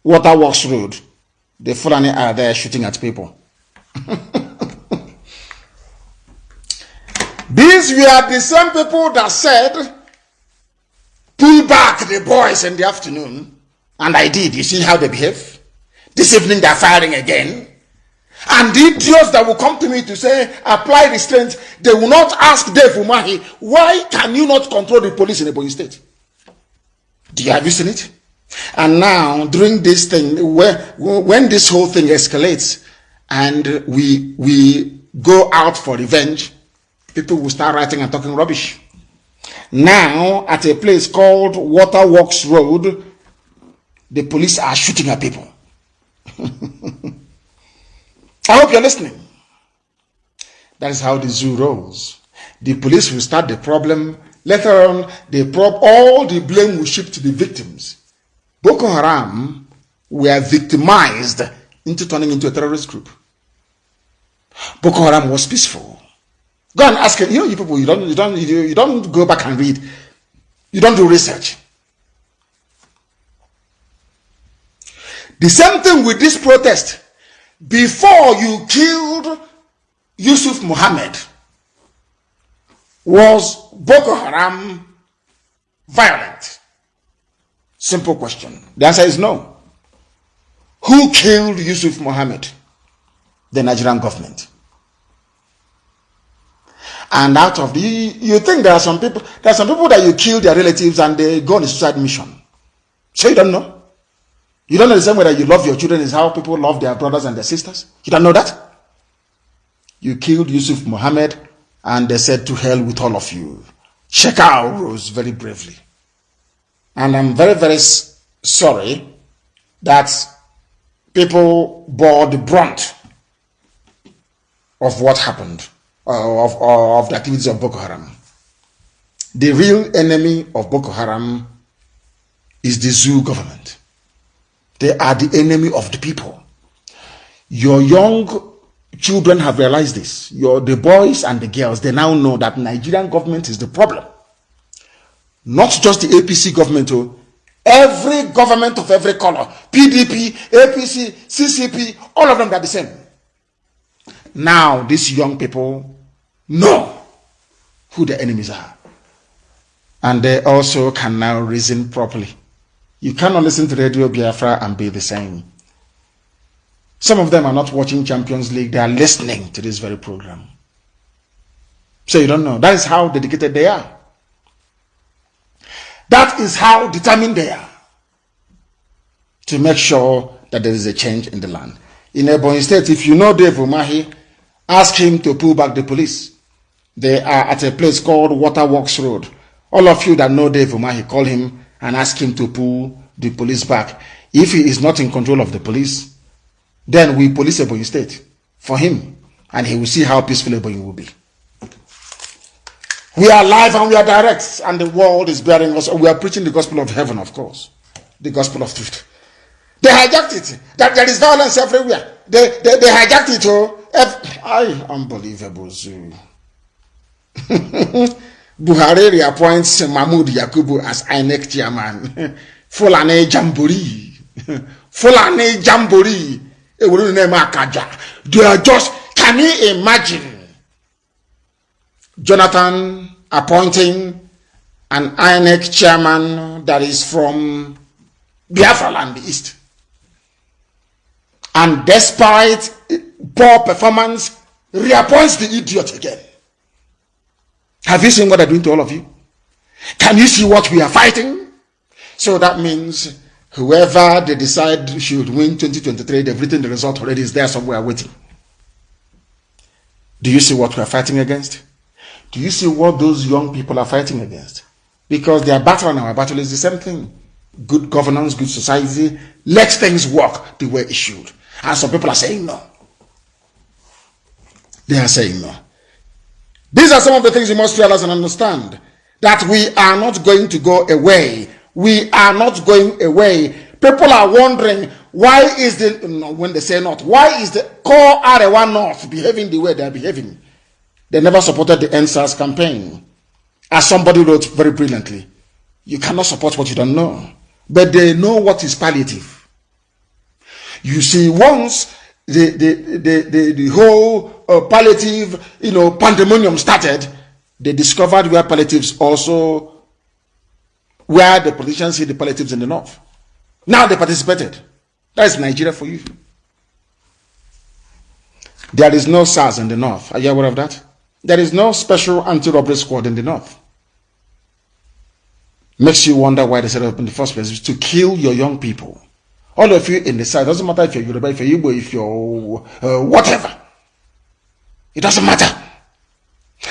Waterworks Road, the Fulani are there shooting at people. These were the same people that said, pull back the boys in the afternoon. And I did. You see how they behave? This evening they're firing again. And the idiots that will come to me to say, apply restraint, they will not ask Dave Umahi, why can you not control the police in Ebonyi State? Have you seen it? And now, during this thing, when this whole thing escalates, and we go out for revenge, people will start writing and talking rubbish. Now, at a place called Waterworks Road, the police are shooting at people. I hope you're listening. That is how the zoo rolls. The police will start the problem. Later on, all the blame will shift to the victims. Boko Haram were victimized into turning into a terrorist group. Boko Haram was peaceful. Go and ask it. You people, you don't go back and read. You don't do research. The same thing with this protest. Before you killed Yusuf Muhammad, was Boko Haram violent? Simple question. The answer is no. Who killed Yusuf Muhammad? The Nigerian government. And out of you think there are some people that you kill their relatives and they go on a suicide mission. So you don't know? You don't know the same way that you love your children is how people love their brothers and their sisters? You don't know that? You killed Yusuf Muhammad and they said to hell with all of you. Shekau rose very bravely. And I'm very, very sorry that people bore the brunt of what happened, of the activities of Boko Haram. The real enemy of Boko Haram is the zoo government. They are the enemy of the people. Your young children have realized this. The boys and the girls, they now know that Nigerian government is the problem. Not just the APC government, every government of every color, PDP, APC, CCP, all of them are the same. Now, these young people know who the enemies are. And they also can now reason properly. You cannot listen to Radio Biafra and be the same. Some of them are not watching Champions League. They are listening to this very program. So you don't know. That is how dedicated they are. That is how determined they are to make sure that there is a change in the land. In Ebonyi State, if you know Dave Umahi, ask him to pull back the police. They are at a place called Waterworks Road. All of you that know Dave Umahi, call him and ask him to pull the police back. If he is not in control of the police, then we police Ebonyi State for him, and he will see how peaceful Ebonyi will be. We are live and we are direct, and the world is bearing us. We are preaching the gospel of heaven, of course, the gospel of truth. They hijacked it. That there is violence everywhere. They hijacked it. Unbelievable. Buhari reappoints Mahmoud Yakubu as INEC chairman. Fulani Jamboree. Fulani Jamboree. They are just, can you imagine Jonathan appointing an INEC chairman that is from Biafra land, the East? And despite poor performance, reappoints the idiot again. Have you seen what they're doing to all of you? Can you see what we are fighting? So that means whoever they decide should win 2023, they've written the result already, is there somewhere waiting. Do you see what we are fighting against? Do you see what those young people are fighting against? Because their battle and our battle is the same thing. Good governance, good society, let things work the way it should. And some people are saying no. They are saying no. These are some of the things you must realize and understand. That we are not going to go away. We are not going away. People are wondering, why is when they say not, why is the core Arewa North behaving the way they are behaving? They never supported the NSAS campaign. As somebody wrote very brilliantly, you cannot support what you don't know. But they know what is palliative. You see, once the whole palliative, pandemonium started, they discovered where palliatives also, where the politicians hid the palliatives in the north. Now they participated. That is Nigeria for you. There is no SARS in the north. Are you aware of that? There is no special anti-robbery squad in the north. Makes you wonder why they set up in the first place, to kill your young people. All of you in the south, doesn't matter if you're Yoruba, if you're Igbo, if you're whatever. It doesn't matter.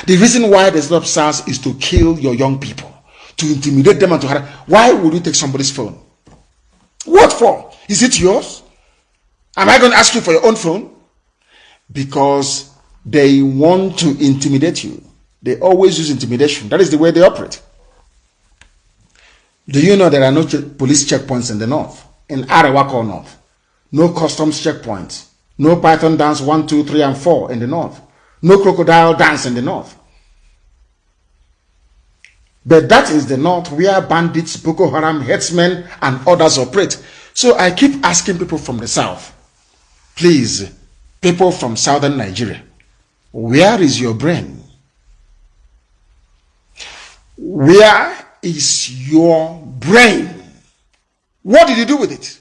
The reason why they set up SARS is to kill your young people, to intimidate them and to harass. Why would you take somebody's phone? What for? Is it yours? Am I going to ask you for your own phone? Because they want to intimidate you. They always use intimidation. That is the way they operate. Do you know there are no police checkpoints in the north? In Arewako North. No customs checkpoints. No Python dance 1, 2, 3, and 4 in the north. No crocodile dance in the north. But that is the north where bandits, Boko Haram, headsmen, and others operate. So I keep asking people from the south, please, people from southern Nigeria, where is your brain? Where is your brain? What did you do with it?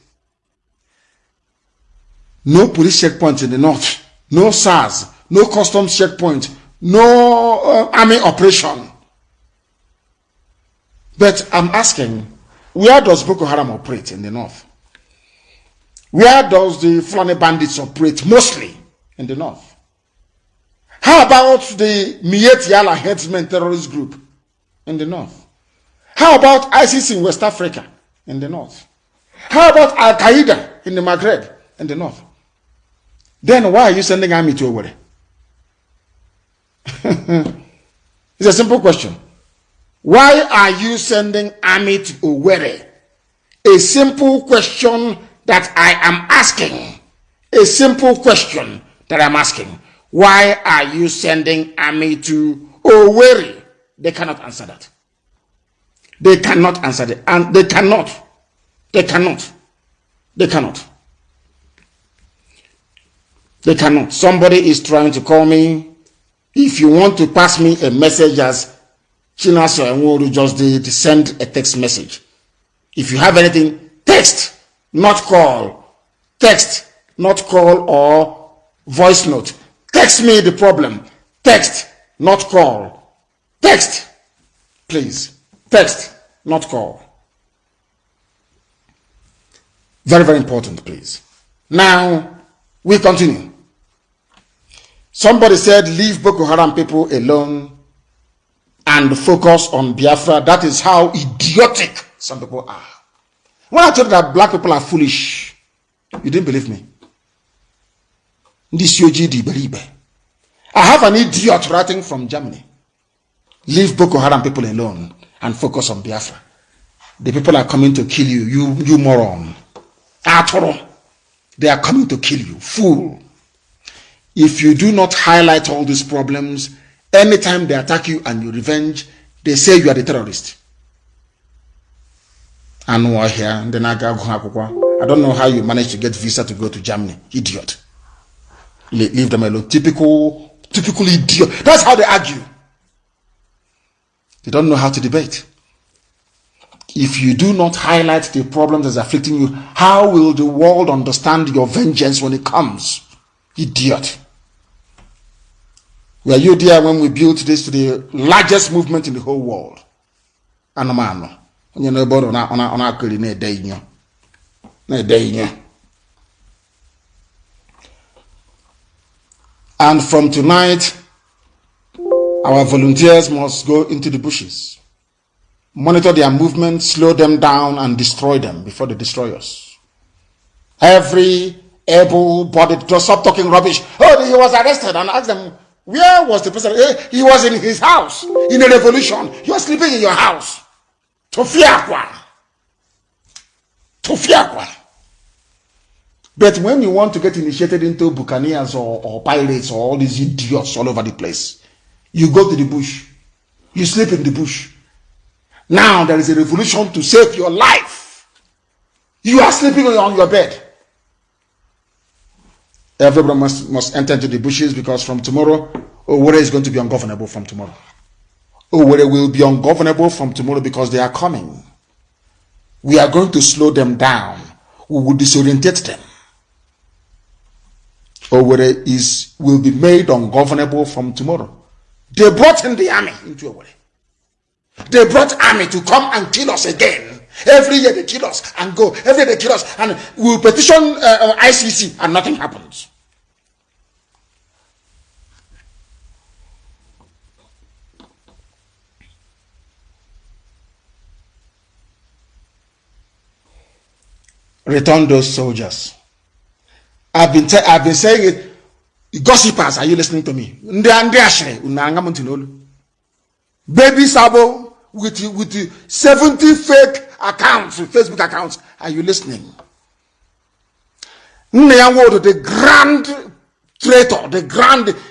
No police checkpoint in the north, no SARS, no customs checkpoint, no army operation. But I'm asking, where does Boko Haram operate in the north? Where does the Fulani bandits operate mostly in the north? How about the Miet Yala headsmen terrorist group in the north? How about ISIS in West Africa in the north? How about Al-Qaeda in the Maghreb in the north? Then why are you sending army to Owerri? It's a simple question. Why are you sending army to Owerri? A simple question that I am asking. A simple question that I'm asking. Why are you sending army to Owerri? They cannot answer that. They cannot answer that. And they cannot. They cannot. They cannot. They cannot. Somebody is trying to call me. If you want to pass me a message as Chinaso and Wodu just did, send a text message. If you have anything, text, not call. Text, not call, or voice note. Text me the problem. Text, not call. Text, please. Text, not call. Very, very important, please. Now, we continue. Somebody said, leave Boko Haram people alone and focus on Biafra. That is how idiotic some people are. When I told you that black people are foolish, you didn't believe me. I have an idiot writing from Germany. Leave Boko Haram people alone and focus on Biafra. The people are coming to kill you, you moron. They are coming to kill you, fool. If you do not highlight all these problems, anytime they attack you and you revenge, they say you are the terrorist. I don't know how you managed to get visa to go to Germany. Idiot. Leave them alone. Typical idiot. That's how they argue. They don't know how to debate. If you do not highlight the problems that's afflicting you, how will the world understand your vengeance when it comes? Idiot. Were you there when we built this to the largest movement in the whole world? And from tonight, our volunteers must go into the bushes, monitor their movement, slow them down, and destroy them before they destroy us. Every able-bodied, just stop talking rubbish. Oh, he was arrested, and ask them, where was the person? He was in his house in a revolution. You are sleeping in your house. Tofiakwa. But when you want to get initiated into buccaneers or pirates or all these idiots all over the place, you go to the bush. You sleep in the bush. Now there is a revolution to save your life. You are sleeping on your bed. Everybody must enter into the bushes, because from tomorrow, Owerri is going to be ungovernable from tomorrow. Owerri will be ungovernable from tomorrow because they are coming. We are going to slow them down. We will disorientate them. Owerri will be made ungovernable from tomorrow. They brought in the army into Owerri. They brought army to come and kill us again. Every year they kill us and go. Every year they kill us, and we will petition ICC and nothing happens. Return those soldiers. I've been saying it. Gossipers, are you listening to me? Baby Sabo with 70 fake accounts, Facebook accounts. Are you listening? The grand traitor,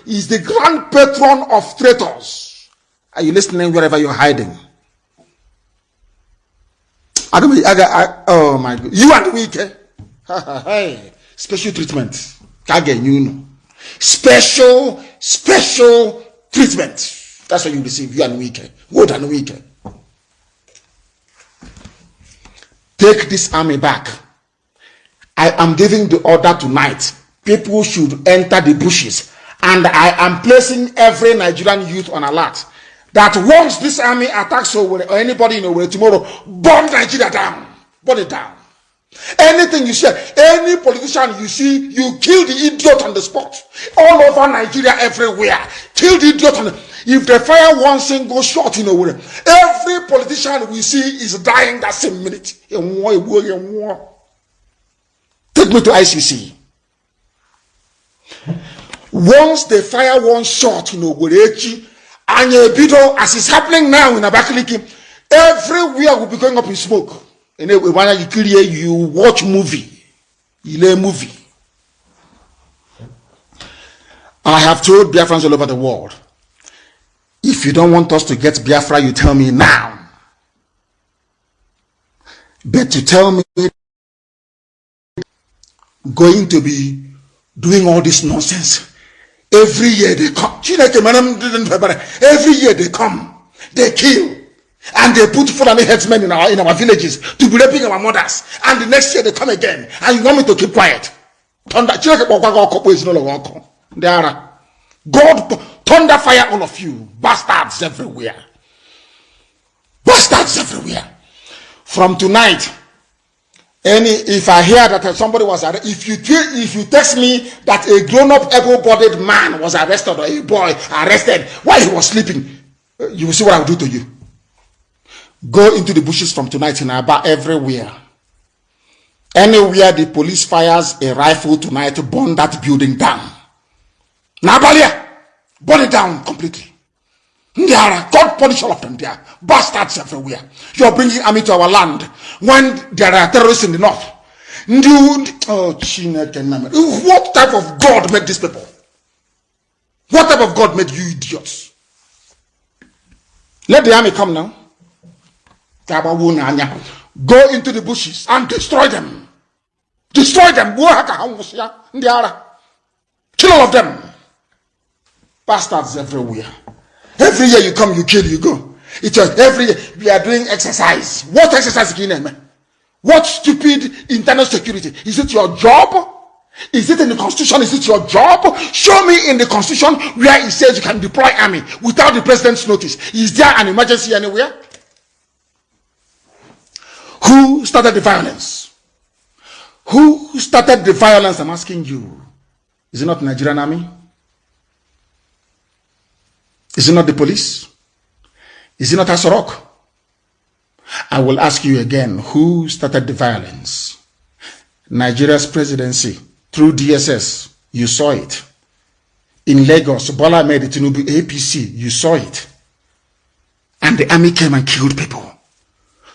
is the grand patron of traitors. Are you listening wherever you're hiding? Oh my God. You and weak. Hey, special treatment. Special treatment. That's what you receive. You and weak. Good and weak. Take this army back. I am giving the order tonight. People should enter the bushes. And I am placing every Nigerian youth on alert that once this army attacks Owerri or anybody in Owerri tomorrow, burn Nigeria down. Burn it down. Anything you say, any politician you see, you kill the idiot on the spot. All over Nigeria, everywhere. Kill the idiot. If they fire one single shot in Owerri, every politician we see is dying that same minute. Take me to ICC. Once they fire one shot in Owerri, and as is happening now in Abakaliki, everywhere will be going up in smoke. And when you watch movie, you learn movie. I have told Biafrans all over the world, if you don't want us to get Biafra, you tell me now. But to tell me going to be doing all this nonsense, every year they come. Every year they come, they kill, and they put Fulani headsmen in our villages to be raping our mothers. And the next year they come again, and you want me to keep quiet? God, thunder fire all of you, bastards everywhere. Bastards everywhere. From tonight, if I hear that somebody was arrested, if you text me that a grown-up, able-bodied man was arrested or a boy arrested while he was sleeping, you will see what I will do to you. Go into the bushes from tonight in Aba, everywhere. Anywhere the police fires a rifle tonight, burn that building down. Nabalia, burn it down completely. God punish all of them there. Bastards everywhere. You're bringing army to our land when there are terrorists in the north. What type of God made these people? What type of God made you idiots? Let the army come now. Go into the bushes and destroy them. Destroy them. Kill all of them. Bastards everywhere. Every year you come, you kill, you go. It's just every year we are doing exercise. What exercise can you name? What stupid internal security? Is it your job? Is it in the constitution? Is it your job? Show me in the constitution where it says you can deploy army without the president's notice. Is there an emergency anywhere? Who started the violence? Who started the violence? I'm asking you. Is it not the Nigerian army? Is it not the police? Is it not Asorok? I will ask you again, who started the violence? Nigeria's presidency through DSS, you saw it. In Lagos, Bola Ahmed Tinubu APC, you saw it. And the army came and killed people.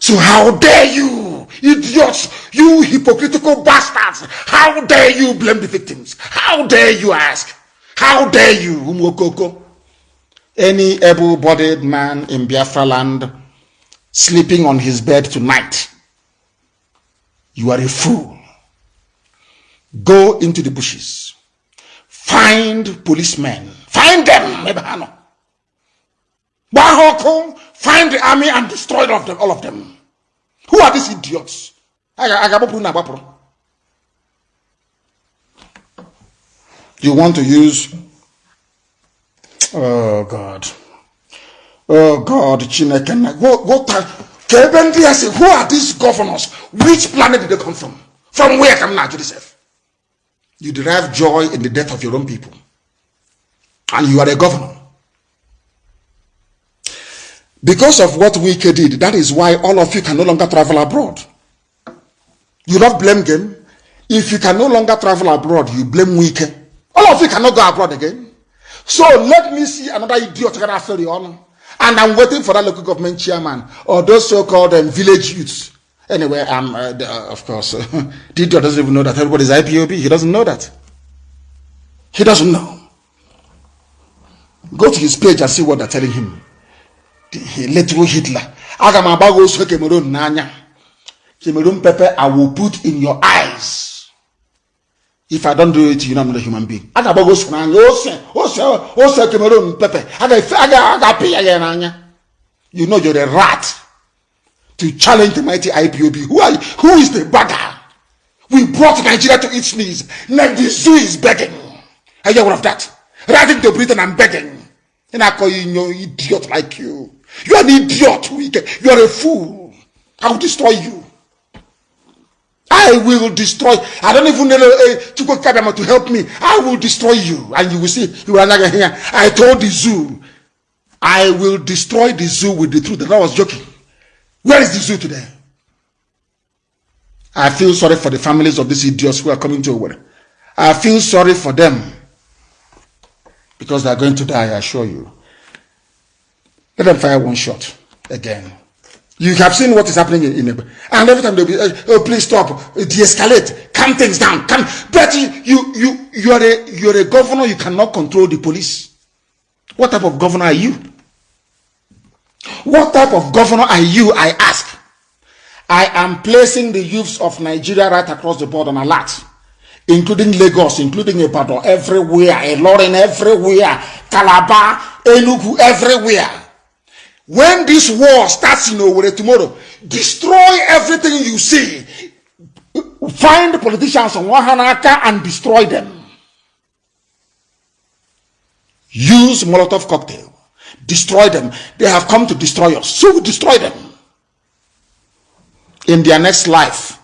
So how dare you, idiots, you hypocritical bastards, how dare you blame the victims? How dare you ask? How dare you, Umwokoko? Any able-bodied man in Biafra land sleeping on his bed tonight, you are a fool. Go into the bushes. find policemen. Find them. Find the army and destroy all of them. Who are these idiots? You want to use... Oh God, Chineke. Who are these governors? Which planet did they come from? From where come now to this? You derive joy in the death of your own people, and you are a governor. Because of what Wike did, that is why all of you can no longer travel abroad. You don't blame them. If you can no longer travel abroad, you blame Wike. All of you cannot go abroad again. So let me see another idiot that I feel on. And I'm waiting for that local government chairman or those so-called village youths. Anyway, of course, the idiot doesn't even know that everybody is IPOB. He doesn't know that. He doesn't know. Go to his page and see what they're telling him. Little Hitler. Cameroon pepper, I will put in your eyes. If I don't do it, you know I'm not a human being. You know you're a rat to challenge the mighty IPOB. Who is the bagger? We brought Nigeria to its knees. Now the zoo is begging. Are you aware of that? Writing to Britain and begging. And I call you no idiot like you. You are an idiot. You are a fool. I will destroy you. I will destroy. I don't even know to help me. I will destroy you. And you will see. You are not here. I told the zoo. I will destroy the zoo with the truth. And I was joking. Where is the zoo today? I feel sorry for the families of these idiots who are coming to Owerri. I feel sorry for them. Because they are going to die, I assure you. Let them fire one shot again. You have seen what is happening in and every time they'll be, oh, please stop, de-escalate, calm things down, calm. But you're a governor, you cannot control the police. What type of governor are you? What type of governor are you, I ask? I am placing the youths of Nigeria right across the board on alert, including Lagos, including Ipob, everywhere, Ilorin, everywhere, Calabar, Enugu, everywhere. When this war starts in Owerri tomorrow, destroy everything you see. Find the politicians on Wahanaka and destroy them. Use Molotov cocktail. Destroy them. They have come to destroy us. So we destroy them. In their next life,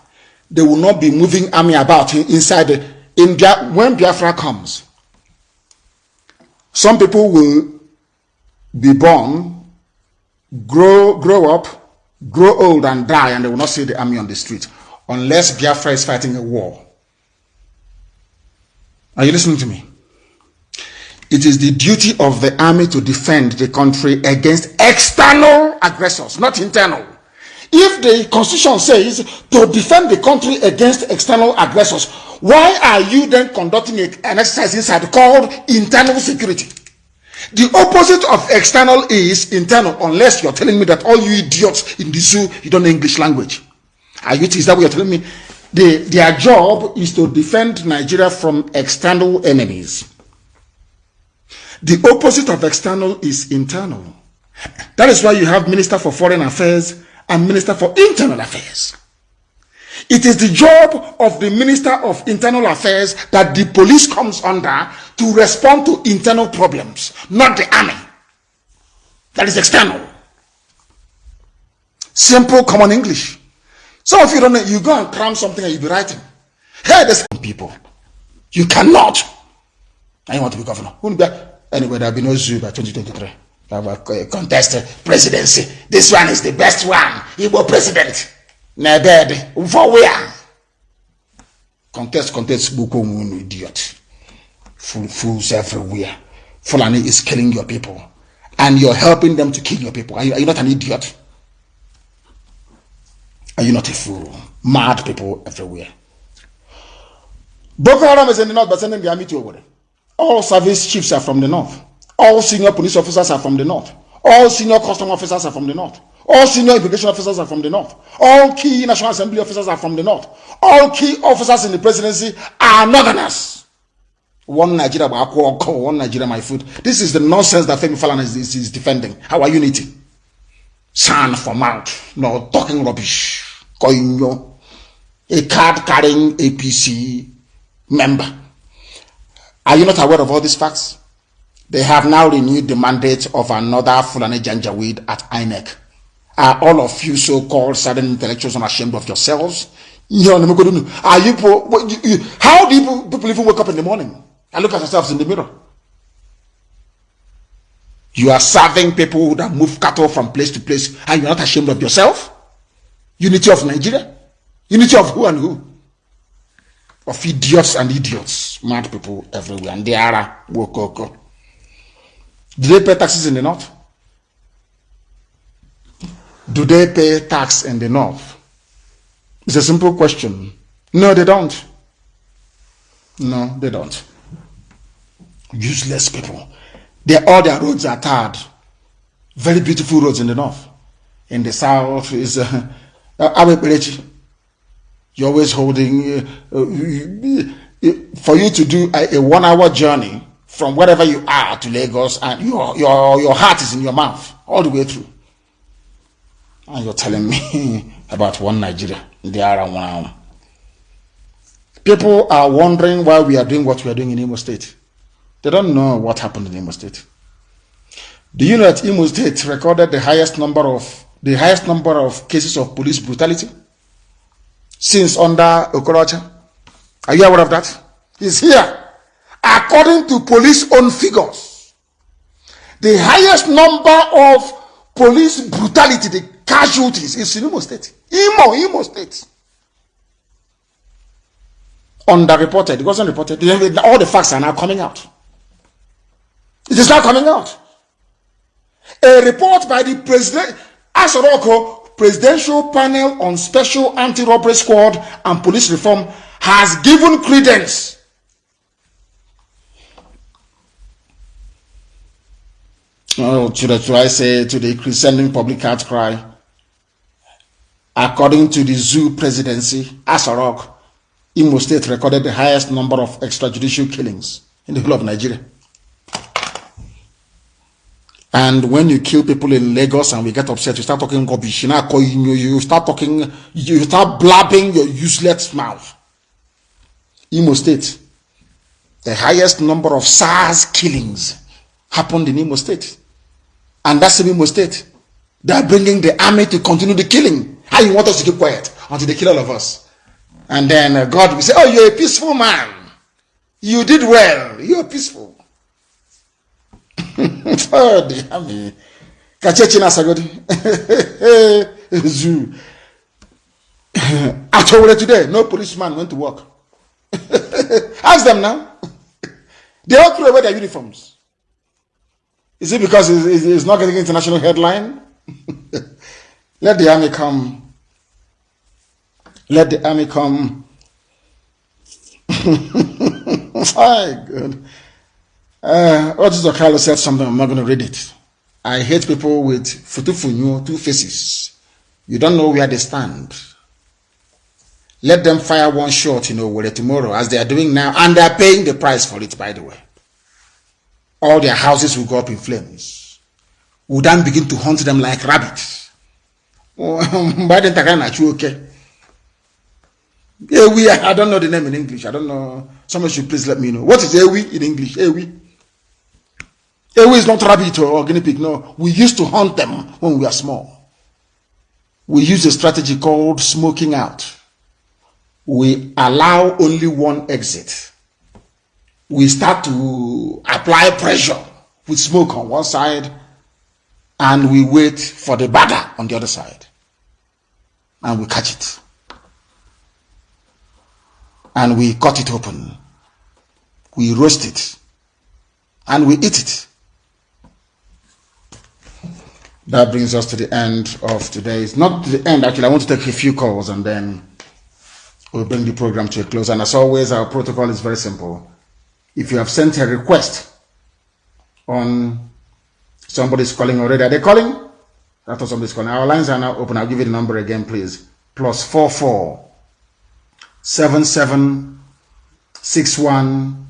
they will not be moving army about inside when Biafra comes. Some people will be born, grow up, grow old and die, and they will not see the army on the street unless Biafra is fighting a war. Are you listening to me? It is the duty of the army to defend the country against external aggressors, not internal. If the constitution says to defend the country against external aggressors, why are you then conducting an exercise inside called internal security? The opposite of external is internal, unless you're telling me that all you idiots in the zoo, you don't know English language. Is that what you're telling me? Their job is to defend Nigeria from external enemies. The opposite of external is internal. That is why you have Minister for Foreign Affairs and Minister for Internal Affairs. It is the job of the Minister of Internal Affairs that the police comes under to respond to internal problems, not the army. That is external. Simple common English. Some of you don't know, you go and cram something and you'll be writing. Hey, there's people. You cannot. I want to be governor. Anyway, there'll be no zoo by 2023. I have a contested presidency. This one is the best one. Igbo president. Na dead. For where? Contest, Buko, idiot. Fools everywhere. Fulani is killing your people. And you're helping them to kill your people. Are you not an idiot? Are you not a fool? Mad people everywhere. Boko Haram is in the north, but sending the army to Owerri. All service chiefs are from the north. All senior police officers are from the north. All senior custom officers are from the north. All senior immigration officers are from the north. All key National Assembly officers are from the north. All key officers in the presidency are northerners. One Nigeria, one Nigeria, my food. This is the nonsense that Femi Falana is defending. Our unity. Son for mouth. No talking rubbish. Koinyo. A card carrying APC member. Are you not aware of all these facts? They have now renewed the mandate of another Fulani Janjaweed at INEC. Are all of you so-called southern intellectuals unashamed of yourselves? Are you, how do people even wake up in the morning and look at themselves in the mirror? You are serving people that move cattle from place to place, and you're not ashamed of yourself? Unity of Nigeria? Unity of who and who? Of idiots and idiots. Mad people everywhere. And they are wokoko. Do they pay taxes in the north? Do they pay tax in the north? It's a simple question. No, they don't. No, they don't. Useless people. All their roads are tarred. Very beautiful roads in the north. In the south is you're always holding for you to do a 1 hour journey from wherever you are to Lagos, and your heart is in your mouth all the way through. And you're telling me about one Nigeria. They are 1 hour. People are wondering why we are doing what we are doing in Imo State. They don't know what happened in Imo State. Do you know that Imo State recorded the highest number of cases of police brutality since under Okorocha? Are you aware of that? It's here. According to police own figures, the highest number of police brutality, the casualties, is in Imo State. Imo State. Underreported. It wasn't reported. All the facts are now coming out. It is now coming out. A report by the Presidential Panel on Special Anti-Robbery Squad and Police Reform has given credence should I say to the crescending public outcry. According to the zoo presidency, Asarok, Imo State recorded the highest number of extrajudicial killings in the whole of Nigeria. And when you kill people in Lagos and we get upset, you start talking rubbish. You start blabbing your useless mouth. Imo State, the highest number of SARS killings happened in Imo State. And that's in Imo State. They are bringing the army to continue the killing. How you want us to keep quiet until they kill all of us? And then God will say, oh, you're a peaceful man. You did well. You're peaceful. Oh, the army. Kachechina Sagodi. Zoo. Actually, today, no policeman went to work. Ask them now. They all threw away their uniforms. Is it because it's not getting international headline? Let the army come. Let the army come. My God. Otis Okalo said something, I'm not going to read it. I hate people with futufunyo, two faces. You don't know where they stand. Let them fire one shot, tomorrow, as they are doing now, and they are paying the price for it, by the way. All their houses will go up in flames. We'll then begin to hunt them like rabbits. By the time okay. Ewi, I don't know the name in English. I don't know. Someone should please let me know. What is Ewi in English? Ewi. Ewi is not rabbit or guinea pig. No. We used to hunt them when we were small. We use a strategy called smoking out. We allow only one exit. We start to apply pressure with smoke on one side, and we wait for the bagger on the other side. And we catch it. And we cut it open. We roast it. And we eat it. That brings us to the end of today's, not the end, actually, I want to take a few calls and then we'll bring the program to a close. And as always, our protocol is very simple. If you have sent a request on somebody's calling already, are they calling? After somebody's calling, our lines are now open. I'll give you the number again, please. +44 77 61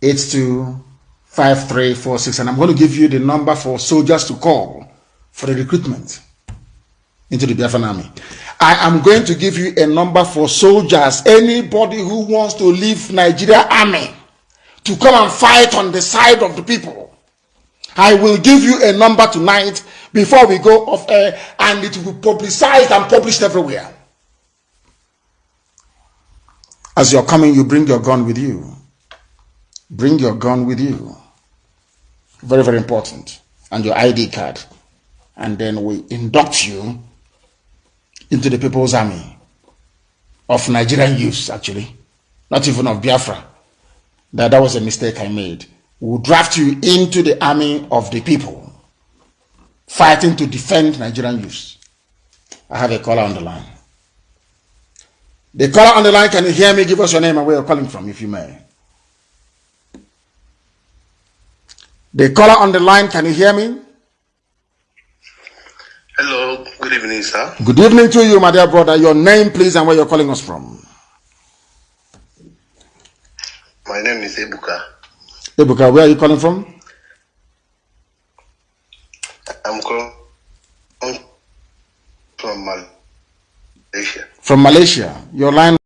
825346, and I'm going to give you the number for soldiers to call for the recruitment into the Biafran army. I am going to give you a number for soldiers, anybody who wants to leave Nigeria army to come and fight on the side of the people. I will give you a number tonight before we go off air, and it will be publicized and published everywhere. As you're coming, you bring your gun with you. Bring your gun with you. Very, very important. And your ID card. And then we induct you into the People's Army of Nigerian youths, actually. Not even of Biafra. That was a mistake I made. We'll draft you into the army of the people, fighting to defend Nigerian youths. I have a caller on the line. The caller on the line, can you hear me? Give us your name and where you're calling from, if you may. The caller on the line, can you hear me? Hello, good evening, sir. Good evening to you, my dear brother. Your name, please, and where you're calling us from. My name is Ebuka. Ebuka, where are you calling from? I'm calling from Malaysia. From Malaysia. Your line.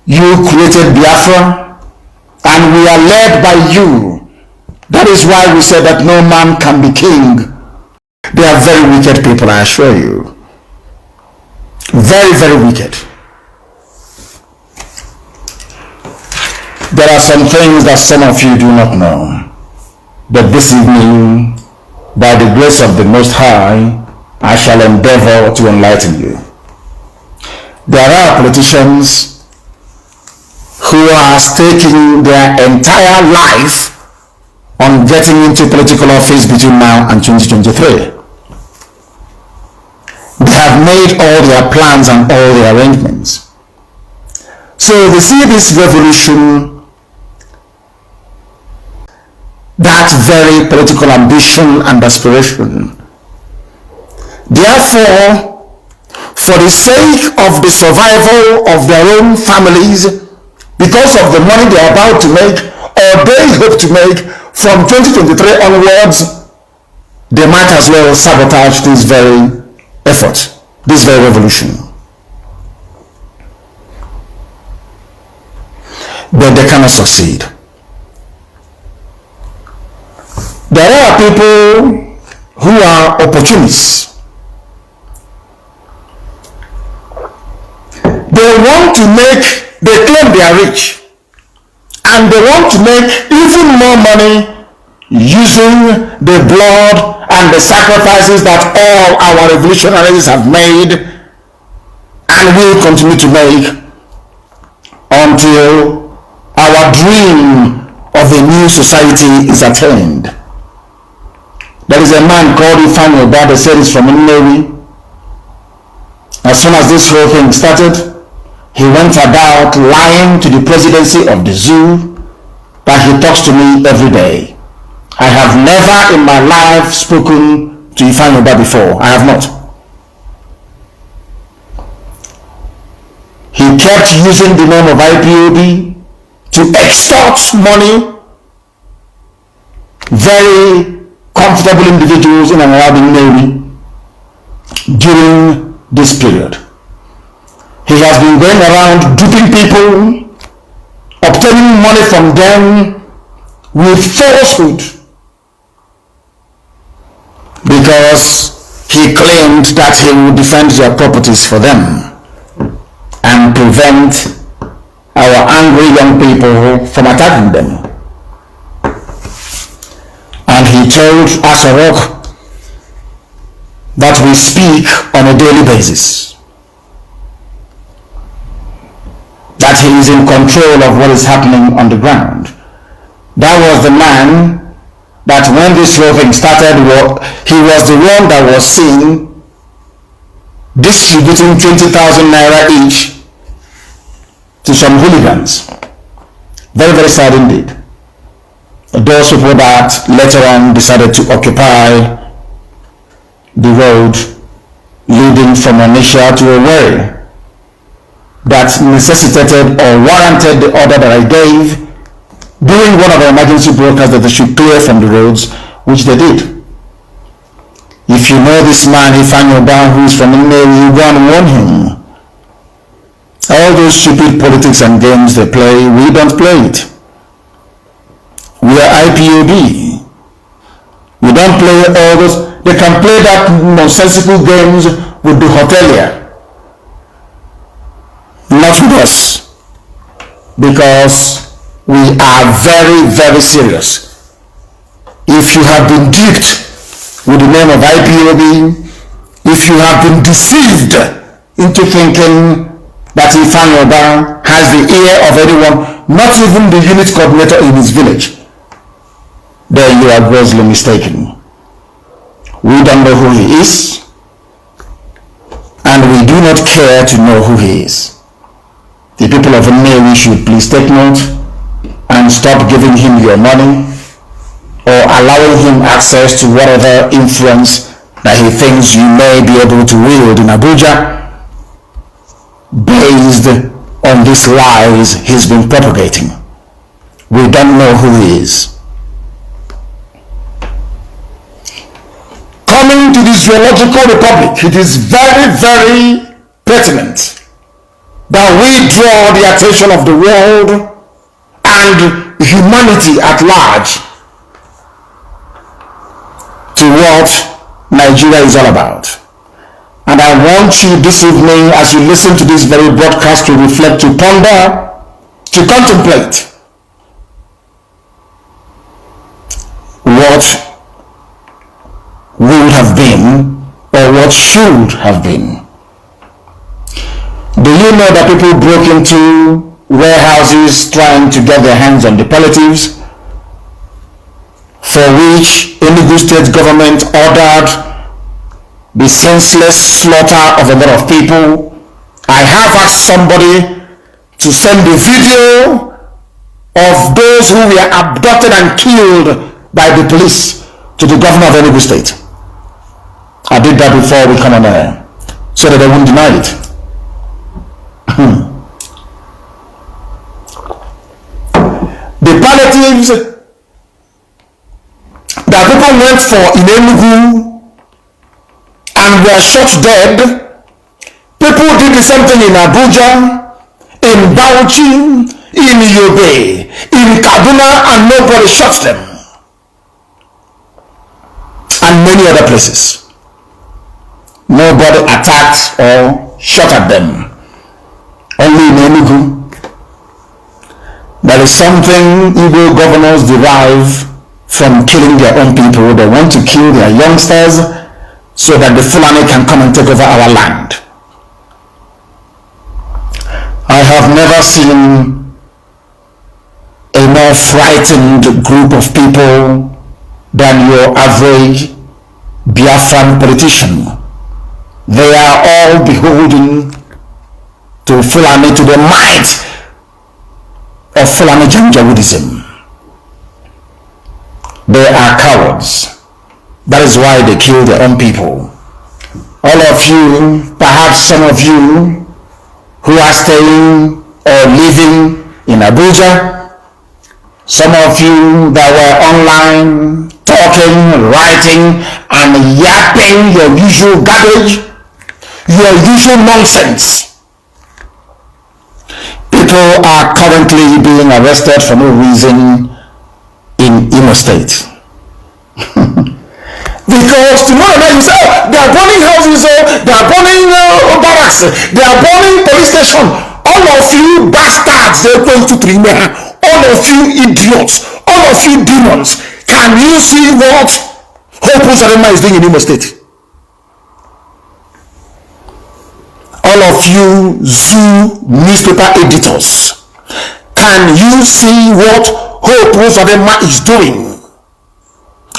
You created Biafra, and we are led by you. That is why we said that no man can be king. They are very wicked people, I assure you. Very, very wicked. There are some things that some of you do not know. But this evening, by the grace of the Most High, I shall endeavor to enlighten you. There are politicians who are staking their entire life on getting into political office between now and 2023. They have made all their plans and all their arrangements. So they see this revolution, that very political ambition and aspiration. Therefore, for the sake of the survival of their own families, because of the money they are about to make, or they hope to make from 2023 onwards, they might as well sabotage this very effort, this very revolution. But they cannot succeed. There are people who are opportunists. They want to make, they claim they are rich, and they want to make even more money using the blood and the sacrifices that all our revolutionaries have made and will continue to make until our dream of a new society is attained. There is a man called Ifeanyi Ubah, they said he's from Nnewi. As soon as this whole thing started, he went about lying to the presidency of the zoo that he talks to me every day. I have never in my life spoken to Ifeanyi Ubah before. I have not. He kept using the name of IPOB to extort money. Very comfortable individuals in and around Nnewi during this period. He has been going around duping people, obtaining money from them with falsehood, because he claimed that he would defend their properties for them and prevent our angry young people from attacking them. And he told Asarok that we speak on a daily basis, that he is in control of what is happening on the ground. That was the man that when this whole thing started, he was the one that was seen distributing 20,000 naira each to some hooligans. Very, very sad indeed. Those people that later on decided to occupy the road leading from Onitsha to Owerri. that necessitated or warranted the order that I gave during one of the emergency broadcasts that they should clear from the roads, which they did. If you know this man, Ifanyoba, who is from Nnewi, you go and warn him. All those stupid politics and games they play, we don't play it. We are IPOB. We don't play all those. They can play that nonsensical games with the hotelier. Not with us. Because we are very, very serious. If you have been duped with the name of IPOB, if you have been deceived into thinking that Ifanyoba has the ear of anyone, not even the unit coordinator in his village, then you are grossly mistaken. We don't know who he is, and we do not care to know who he is. The people of Nnewi should please take note and stop giving him your money or allowing him access to whatever influence that he thinks you may be able to wield in Abuja based on these lies he's been propagating. We don't know who he is. Coming to the zoological republic, it is very, very pertinent that we draw the attention of the world and humanity at large to what Nigeria is all about. And I want you this evening, as you listen to this very broadcast, to reflect, to ponder, to contemplate what would have been or what should have been. Do you know that people broke into warehouses trying to get their hands on the palliatives, for which Enugu state government ordered the senseless slaughter of a lot of people? I have asked somebody to send the video of those who were abducted and killed by the police to the governor of Enugu state. I did that before we come on air, so that they won't deny it. The palliatives that people went for in Enugu and were shot dead, people did the same thing in Abuja, in Bauchi, in Yobe, in Kaduna, and nobody shot them. And many other places. Nobody attacked or shot at them. Only in Enugu. There is something Igbo governors derive from killing their own people. They want to kill their youngsters so that the Fulani can come and take over our land. I have never seen a more frightened group of people than your average Biafran politician. They are all beholden to Fulani, to the might of Fulani Janjaweedism. They are cowards. That is why they kill their own people. All of you, perhaps some of you who are staying or living in Abuja, some of you that were online talking, writing, and yapping your usual garbage, your usual nonsense. People are currently being arrested for no reason in Imo State. Because tomorrow night you say, oh, they are burning houses, they are burning barracks, they are burning police station. All of you bastards, they're going to Crimea. All of you idiots, all of you demons. Can you see what Hope Uzarema is doing in Imo State? All of you zoo newspaper editors, can you see what Hope Uzarema is doing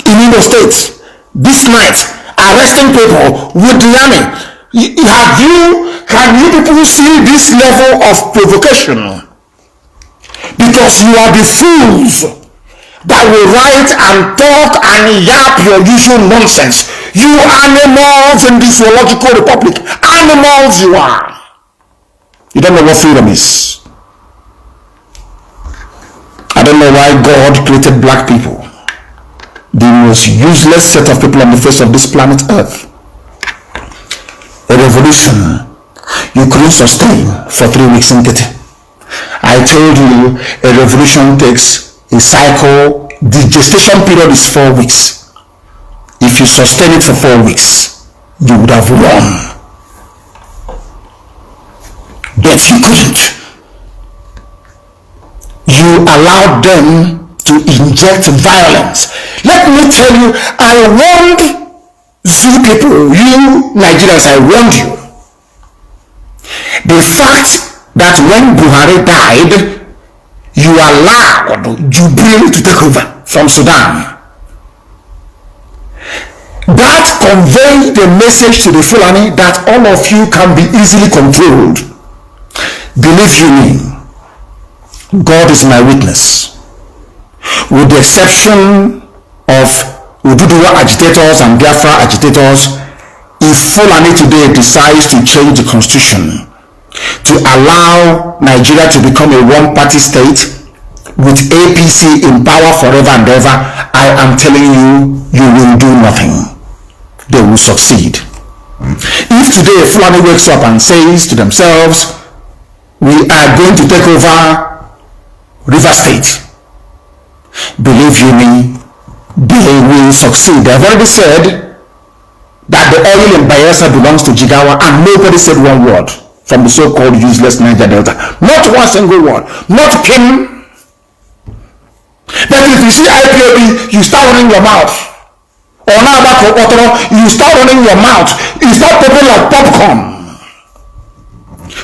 in Imo State this night, arresting people with the army? Can you people see this level of provocation? Because you are the fools that will write and talk and yap your usual nonsense. You animals in this zoological republic, animals you are. You don't know what freedom is. I don't know why God created black people, the most useless set of people on the face of this planet Earth. A revolution you couldn't sustain for 3 weeks in it. I told you a revolution takes a cycle. The gestation period is 4 weeks. If you sustain it for 4 weeks, you would have won. But you couldn't. You allowed them to inject violence. Let me tell you, I warned Zulu people, you Nigerians, I warned you. The fact that when Buhari died, you allowed Jubril to take over from Sudan. That conveyed the message to the Fulani that all of you can be easily controlled. Believe you me, God is my witness. With the exception of Ududuwa agitators and Biafra agitators, if Fulani today decides to change the constitution to allow Nigeria to become a one-party state with APC in power forever and ever, I am telling you, you will do nothing. They will succeed. If today Fulani wakes up and says to themselves, we are going to take over River State, believe you me, they will succeed. They have already said that the oil in Bayelsa belongs to Jigawa, and nobody said one word from the so-called useless Niger Delta. Not one single word. Not Kim. But if you see IPOB, you start running your mouth. Or now back you start running your mouth. You start popping like popcorn.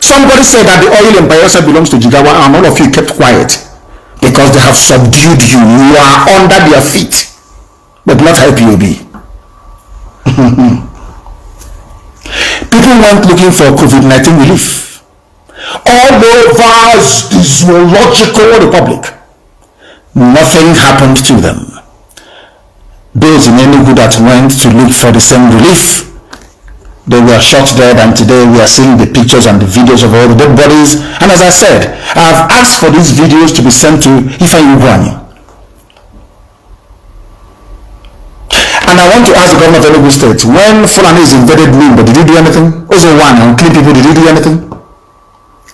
Somebody said that the oil in Bayelsa belongs to Jigawa, and all of you kept quiet because they have subdued you. You are under their feet, but not IPOB. People went looking for COVID-19 relief all over the zoological republic. Nothing happened to them. Those in Enugu that went to look for the same relief, they were shot dead, and today we are seeing the pictures and the videos of all the dead bodies. And as I said, I have asked for these videos to be sent to Ifeanyi Ugwuanyi. And I want to ask the governor of Enugu State, when Fulanis invaded Nimbo, did you do anything? Also one, and clean people, did you do anything?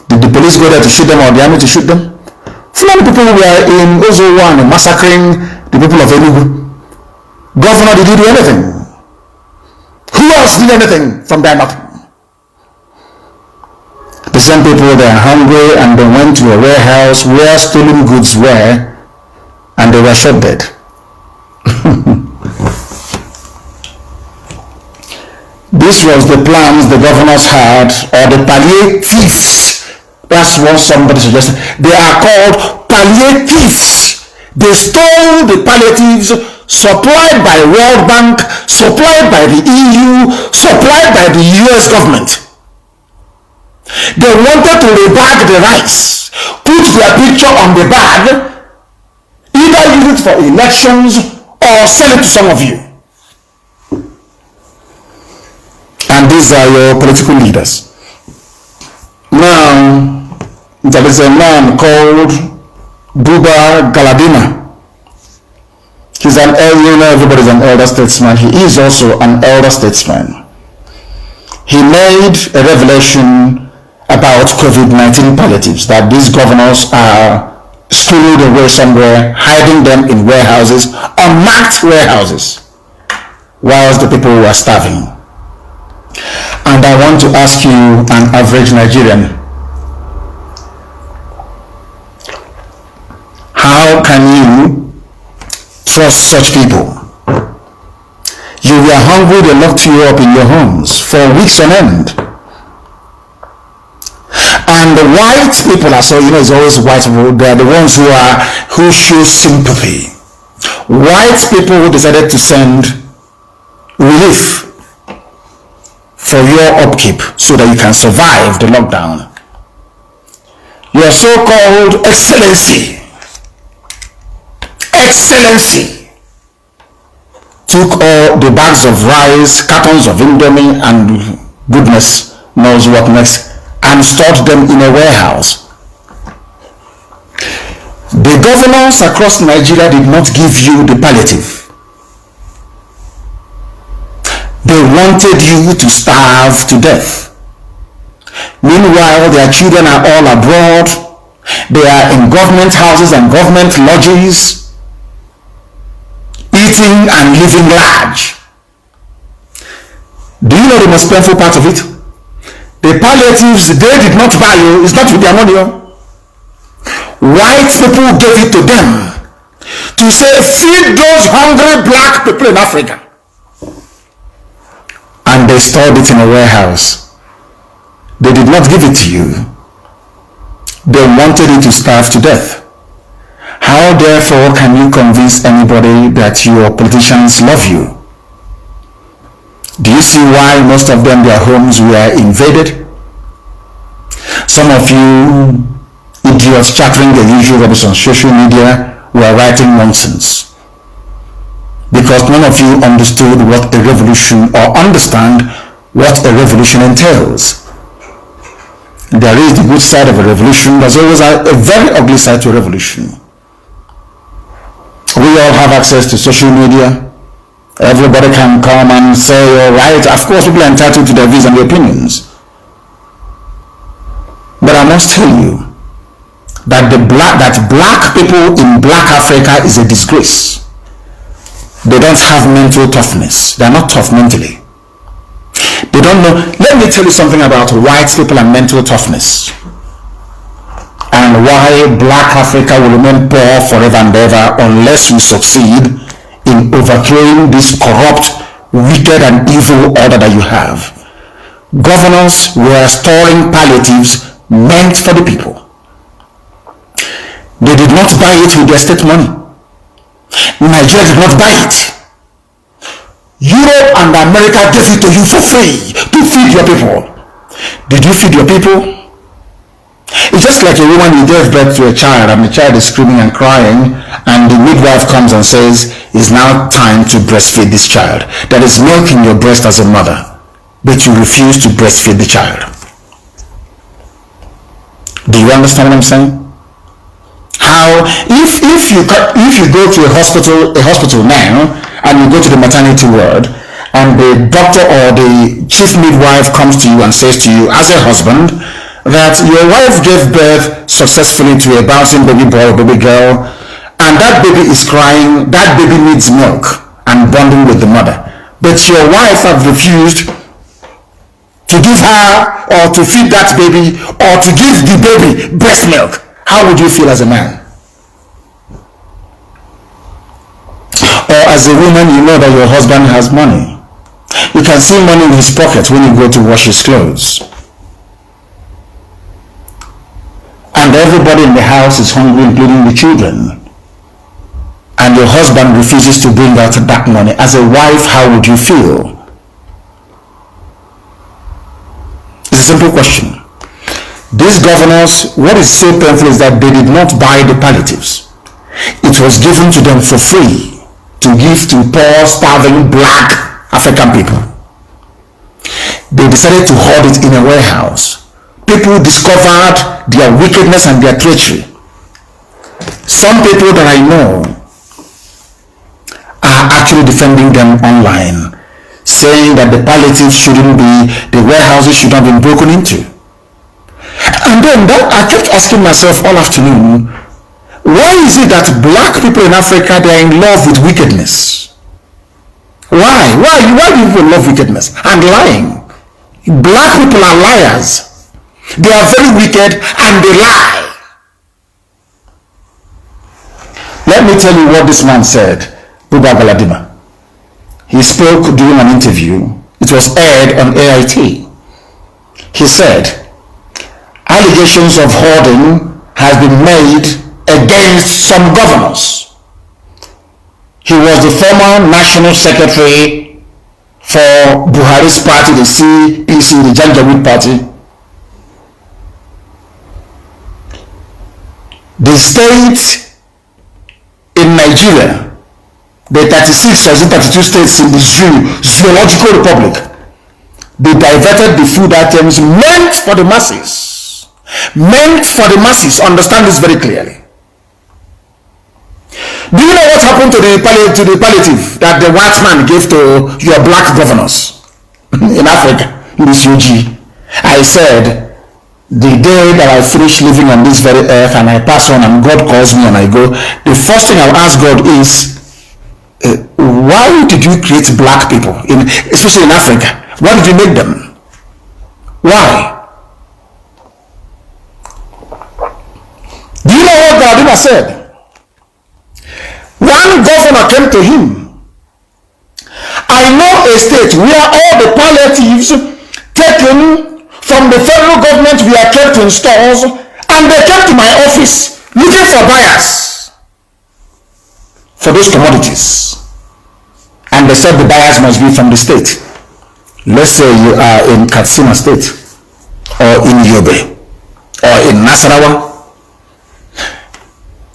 Did the police go there to shoot them, or the army to shoot them? Fulani people were in Ozo 1 massacring the people of Enugu. Governor, did you do anything? Who else did anything from that nothing? The same people, they are hungry and they went to a warehouse where stolen goods were, and they were shot dead. This was the plans the governors had, or the palliatives. That's what somebody suggested. They are called palliatives. They stole the palliatives supplied by World Bank, supplied by the EU, supplied by the US government. They wanted to rebag the rice, put their picture on the bag, either use it for elections or sell it to some of you. And these are your political leaders. Now, there is a man called Buba Galadima. He's an elder, everybody's an elder statesman. He is also an elder statesman. He made a revelation about COVID-19 palliatives, that these governors are stored away somewhere, hiding them in warehouses, unmarked warehouses, whilst the people were starving. And I want to ask you, an average Nigerian, how can you trust such people? You were hungry, they locked you up in your homes for weeks on end. And the white people are so, it's always white people, they are the ones who show sympathy. White people who decided to send relief for your upkeep so that you can survive the lockdown. Your so-called excellency took all the bags of rice, cartons of Indomie, and goodness knows what next, and stored them in a warehouse. The governors across Nigeria did not give you the palliative. They wanted you to starve to death. Meanwhile, their children are all abroad. They are in government houses and government lodges, eating and living large. Do you know the most painful part of it? The palliatives they did not buy you, it's not with their money. White people gave it to them to say, feed those hungry black people in Africa. And they stored it in a warehouse. They did not give it to you. They wanted you to starve to death. How therefore can you convince anybody that your politicians love you? Do you see why most of them, their homes were invaded? Some of you idiots chattering the usual rubbish on social media were writing nonsense. Because none of you understood what a revolution or understand what a revolution entails. There is the good side of a revolution. There's always a very ugly side to a revolution. We all have access to social media. Everybody can come and say, all right, of course people are entitled to their views and their opinions. But I must tell you that black people in black Africa is a disgrace. They don't have mental toughness. They're not tough mentally. They don't know. Let me tell you something about white people and mental toughness, and why black Africa will remain poor forever and ever unless we succeed in overthrowing this corrupt, wicked and evil order that you have. Governors were storing palliatives meant for the people. They did not buy it with their state money. Nigeria did not buy it. Europe and America gave it to you for free to feed your people. Did you feed your people? It's just like a woman who gave birth to a child and the child is screaming and crying, and the midwife comes and says, it's now time to breastfeed this child. There is milk in your breast as a mother, but you refuse to breastfeed the child. Do you understand what I'm saying? How if you go to a hospital now, and you go to the maternity ward, and the doctor or the chief midwife comes to you and says to you as a husband that your wife gave birth successfully to a bouncing baby boy or baby girl, and that baby is crying, that baby needs milk and bonding with the mother, but your wife has refused to give her or to feed that baby or to give the baby breast milk, how would you feel as a man? Or as a woman, you know that your husband has money. You can see money in his pocket when you go to wash his clothes. And everybody in the house is hungry, including the children. And your husband refuses to bring out that money. As a wife, how would you feel? It's a simple question. These governors, what is so painful is that they did not buy the palliatives. It was given to them for free to give to poor, starving, black African people. They decided to hoard it in a warehouse. People discovered their wickedness and their treachery. Some people that I know are actually defending them online, saying that the palliatives shouldn't be, the warehouses should not have been broken into. And then I kept asking myself all afternoon, why is it that black people in Africa, they are in love with wickedness? Why do people love wickedness and lying? Black people are liars. They are very wicked and they lie. Let me tell you what this man said, Buba Galadima. He spoke during an interview. It was aired on AIT. He said, allegations of hoarding has been made against some governors. He was the former national secretary for Buhari's party, the CPC, the Janjaweed party. The state in Nigeria, the 36 or 32 states in the zoological republic, they diverted the food items meant for the masses. Meant for the masses. Understand this very clearly. Do you know what happened to the palliative that the white man gave to your black governors in Africa, in this UG? I said, the day that I finish living on this very earth and I pass on and God calls me and I go, the first thing I'll ask God is, why did you create black people, especially in Africa? Why did you make them? Why? Do you know what Galadima said? One governor came to him. I know a state where all the palliatives taken from the federal government were kept in stores, and they came to my office looking for buyers for those commodities. And they said the buyers must be from the state. Let's say you are in Katsina State, or in Yobe, or in Nasarawa.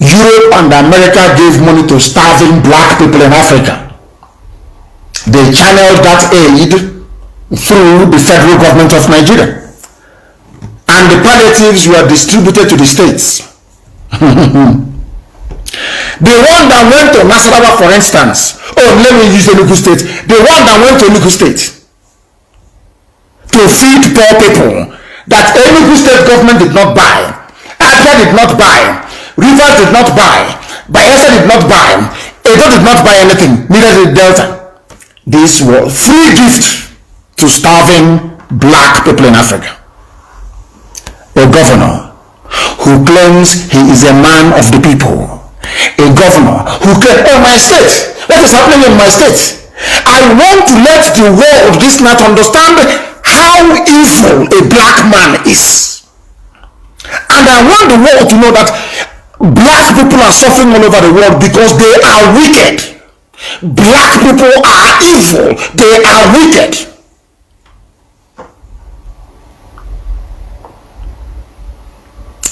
Europe and America gave money to starving black people in Africa. They channeled that aid through the federal government of Nigeria. And the palliatives were distributed to the states. The one that went to Nasarawa, for instance, let me use Enugu State. The one that went to Enugu State to feed poor people that Enugu State government did not buy, Abia did not buy, Rivers did not buy, Biafra did not buy, Edo did not buy anything, neither did Delta. This was free gift to starving black people in Africa. A governor who claims he is a man of the people. A governor who claims, my state, what is happening in my state? I want to let the world this night understand how evil a black man is. And I want the world to know that black people are suffering all over the world because they are wicked. Black people are evil. They are wicked.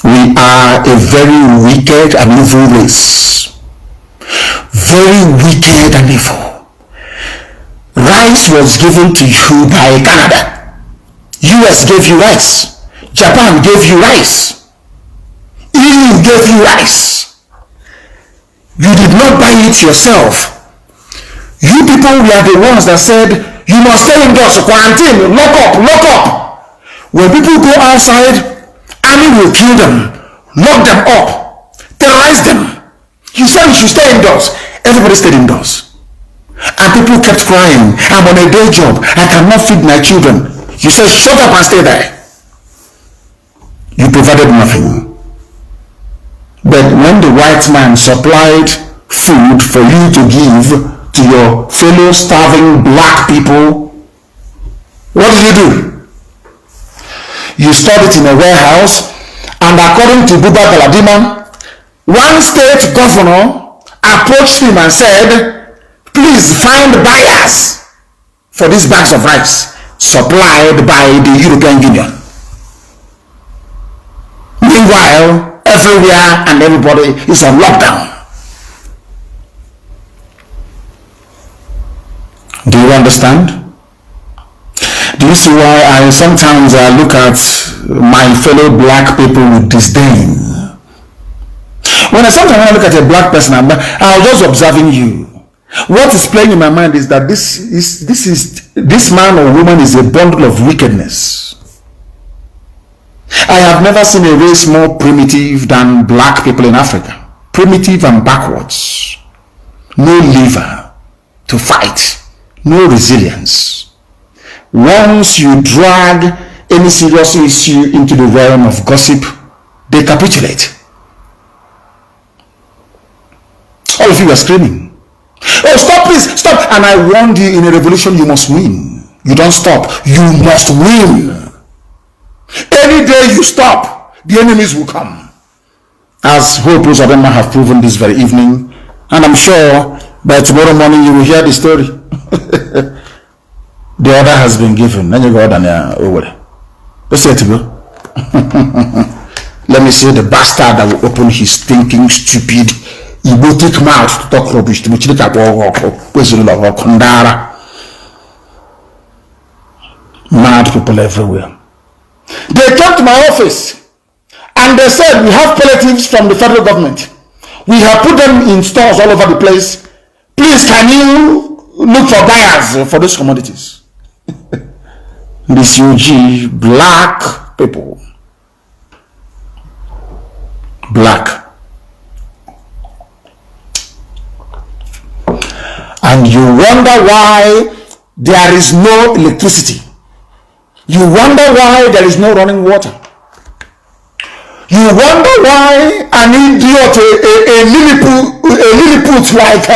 We are a very wicked and evil race. Very wicked and evil. Rice was given to you by Canada. US gave you rice. Japan gave you rice. EU gave you rice. You did not buy it yourself. You people were the ones that said, you must stay indoors, quarantine, lock up. When people go outside, army will kill them, lock them up, terrorize them. You said you should stay indoors. Everybody stayed indoors. And people kept crying, I'm on a day job, I cannot feed my children. You said, shut up and stay there. You provided nothing. But when the white man supplied food for you to give to your fellow starving black people, what did you do? You stored it in a warehouse, and according to Buba Galadima, one state governor approached him and said, please find buyers for these bags of rice supplied by the European Union. Meanwhile, everywhere and everybody is on lockdown. Do you understand? Do you see why I sometimes look at my fellow black people with disdain? When I look at a black person, I'm just observing you. What is playing in my mind is that this man or woman is a bundle of wickedness. I have never seen a race more primitive than black people in Africa. Primitive and backwards. No liver to fight. No resilience. Once you drag any serious issue into the realm of gossip, they capitulate. All of you are screaming. Oh, stop, please, stop. And I warned you, in a revolution, you must win. You don't stop. You must win. Any day you stop, the enemies will come. As Hope Uzodinma have proven this very evening, and I'm sure by tomorrow morning you will hear the story. The order has been given. Then you go down there over. Let's say to go. Let me see the bastard that will open his thinking, stupid, egotic mouth to talk rubbish to me. Man black people everywhere. They came to my office and they said, we have palliatives from the federal government. We have put them in stores all over the place. Please, can you look for buyers for those commodities? This UG, black people. Black. And you wonder why there is no electricity. You wonder why there is no running water. You wonder why an idiot, a Lilliput like,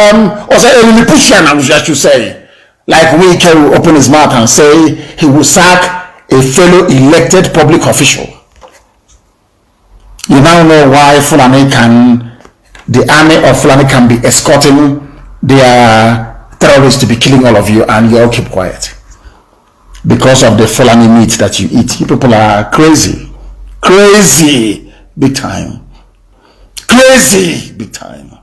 or say a Lilliputian, I should say, like Wike will open his mouth and say he will sack a fellow elected public official. You now know why the army of Fulani can be escorting their terrorists to be killing all of you, and you all keep quiet. Because of the Fulani meat that you eat. You people are crazy. Crazy big time. Crazy big time.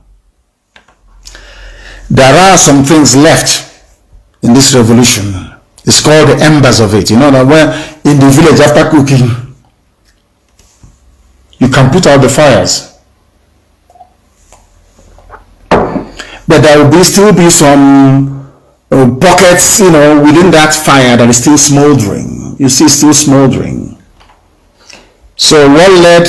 There are some things left in this revolution. It's called the embers of it. You know that when in the village after cooking, you can put out the fires. But there will still be some pockets, within that fire that is still smoldering. You see, still smoldering. So what led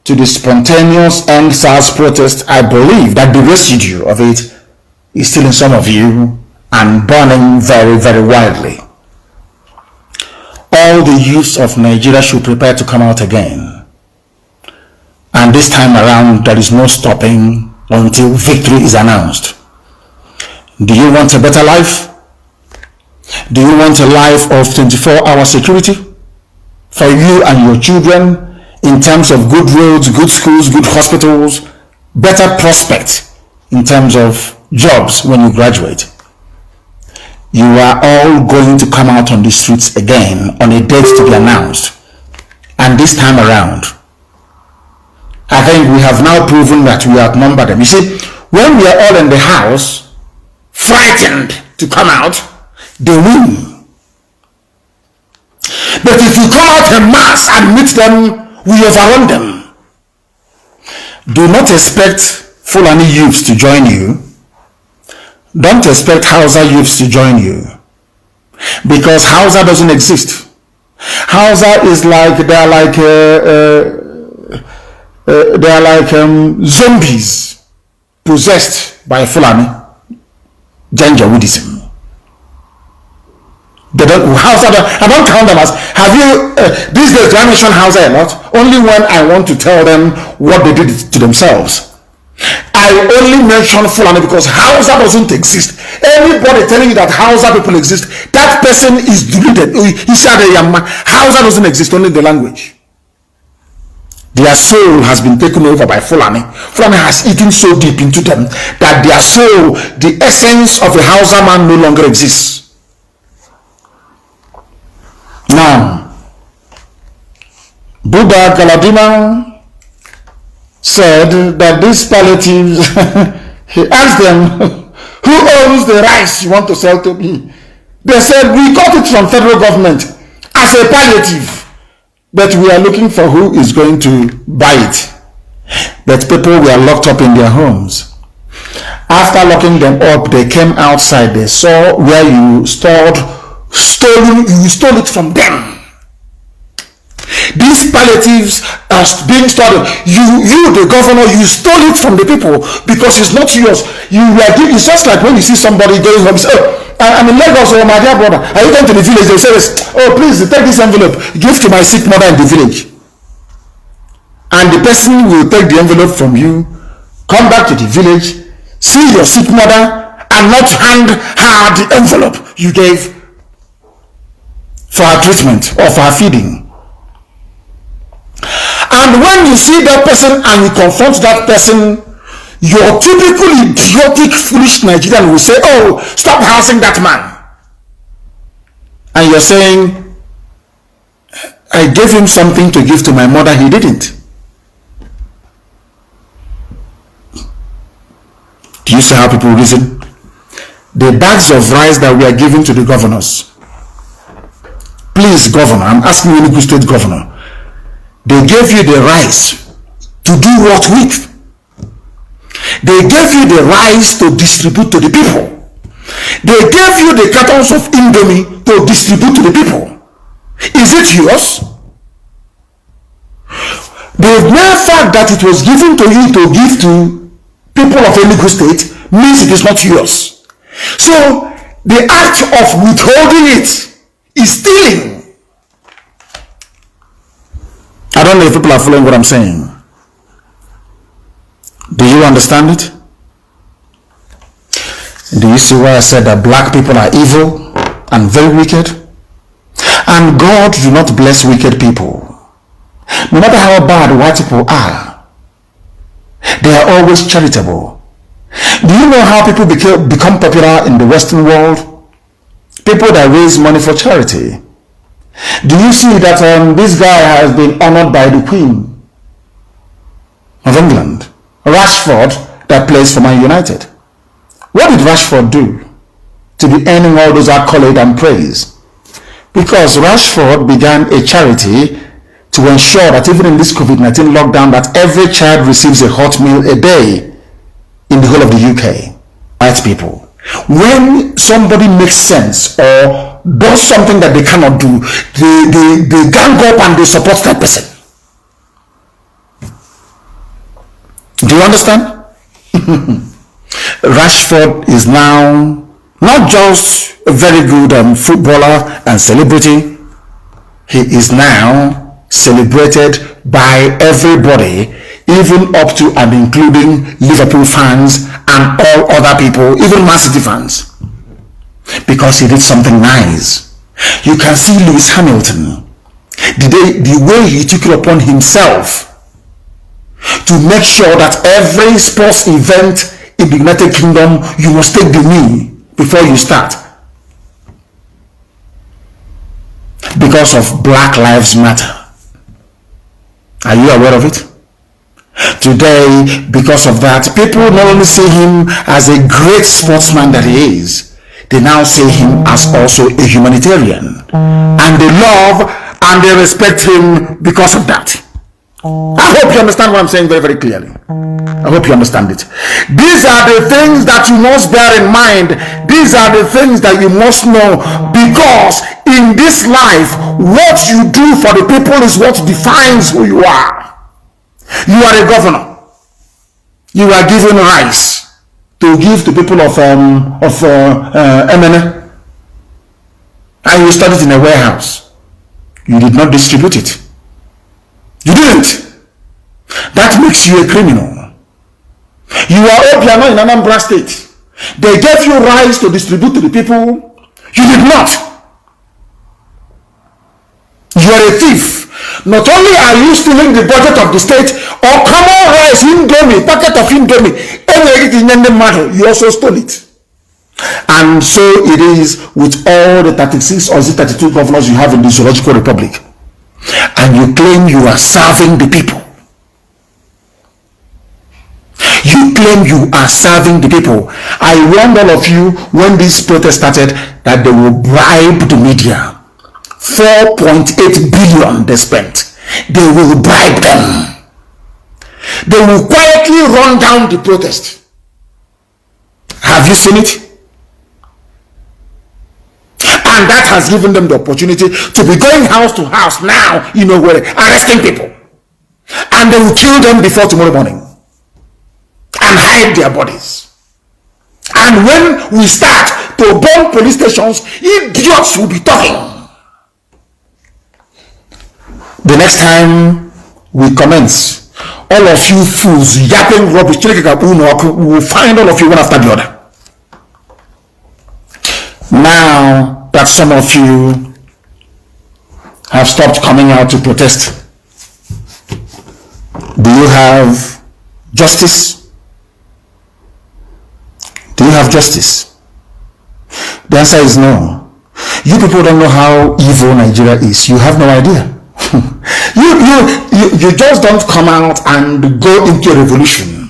to the spontaneous end SARS protest? I believe that the residue of it is still in some of you and burning very, very widely. All the youths of Nigeria should prepare to come out again. And this time around, there is no stopping until victory is announced. Do you want a better life? Do you want a life of 24-hour security for you and your children in terms of good roads, good schools, good hospitals, better prospects in terms of jobs when you graduate? You are all going to come out on the streets again on a date to be announced. And this time around, I think we have now proven that we outnumber them. You see, when we are all in the house, frightened to come out, they win. But if you come out en masse and meet them, we overrun them. Do not expect Fulani youths to join you. Don't expect Hausa youths to join you. Because Hausa doesn't exist. Hausa is like, they are like zombies possessed by Fulani. Janjaweedism. They don't, I don't count them as, have you, these days do I mention Hausa a lot? Only when I want to tell them what they did to themselves. I only mention Fulani because Hausa doesn't exist. Anybody telling you that Hausa people exist, that person is deluded. He said Hausa doesn't exist, only the language. Their soul has been taken over by Fulani. Fulani has eaten so deep into them that their soul, the essence of a Hausa man, no longer exists. Now, Buddha Galadima said that these palliatives, he asked them, who owns the rice you want to sell to me? They said, we got it from federal government as a palliative. But we are looking for who is going to buy it. But people were locked up in their homes. After locking them up, they came outside. They saw where you stole it from them. These palliatives are being stolen. You, the governor, you stole it from the people because it's not yours. It's just like when you see somebody going home, say, oh, I'm in Lagos, oh my dear brother, are you going to the village? They say, oh please take this envelope, give to my sick mother in the village. And the person will take the envelope from you, come back to the village, see your sick mother, and not hand her the envelope you gave for her treatment or for her feeding. And when you see that person and you confront that person, your typical idiotic, foolish Nigerian will say, oh, stop housing that man. And you're saying, I gave him something to give to my mother, he didn't. Do you see how people reason? The bags of rice that we are giving to the governors, Please, governor, I'm asking you, Enugu State governor, they gave you the rice to do what with? They gave you the rice to distribute to the people. They gave you the cartons of Indomie to distribute to the people. Is it yours? The mere fact that it was given to you to give to people of Enugu State means it is not yours. So the act of withholding it is stealing. I don't know if people are following what I'm saying. Do you understand it? Do you see why I said that black people are evil and very wicked? And God do not bless wicked people. No matter how bad white people are, they are always charitable. Do you know how people become popular in the Western world? People that raise money for charity. Do you see that this guy has been honored by the Queen of England? Rashford, that plays for Man United. What did Rashford do to be earning all those accolades and praise? Because Rashford began a charity to ensure that even in this COVID-19 lockdown, that every child receives a hot meal a day in the whole of the UK. White people. When somebody makes sense or does something that they cannot do, they gang up and they support that person. Do you understand? Rashford is now not just a very good footballer and celebrity. He is now celebrated by everybody, even up to and including Liverpool fans and all other people, even Man City fans, because he did something nice. You can see Lewis Hamilton, the way he took it upon himself to make sure that every sports event in the United Kingdom, you must take the knee before you start, because of Black Lives Matter. Are you aware of it? Today, because of that, people not only see him as a great sportsman that he is, they now see him as also a humanitarian, and they love and they respect him because of that. I hope you understand what I'm saying very, very clearly. I hope you understand it. These are the things that you must bear in mind. These are the things that you must know, because in this life, what you do for the people is what defines who you are. You are a governor. You are given rice to give to people of MNA, and you stored it in a warehouse. You did not distribute it. You didn't. That makes you a criminal. You are Obiano in Anambra State. They gave you rice to distribute to the people. You did not. You are a thief. Not only are you stealing the budget of the state, or common rice, Indomie, packet of Indomie, everything in the matter, you also stole it. And so it is with all the 36 or 32 governors you have in the Zoological Republic. And you claim you are serving the people. You claim you are serving the people. I warned all of you when this protest started that they will bribe the media. 4.8 billion they spent. They will bribe them. They will quietly run down the protest. Have you seen it? And that has given them the opportunity to be going house to house now, you know where, arresting people. And they will kill them before tomorrow morning and hide their bodies. And when we start to bomb police stations, idiots will be talking. The next time we commence, all of you fools yapping rubbish, we will find all of you one after the other. Now that some of you have stopped coming out to protest, do you have justice? Do you have justice? The answer is no. You people don't know how evil Nigeria is. You have no idea. you just don't come out and go into a revolution.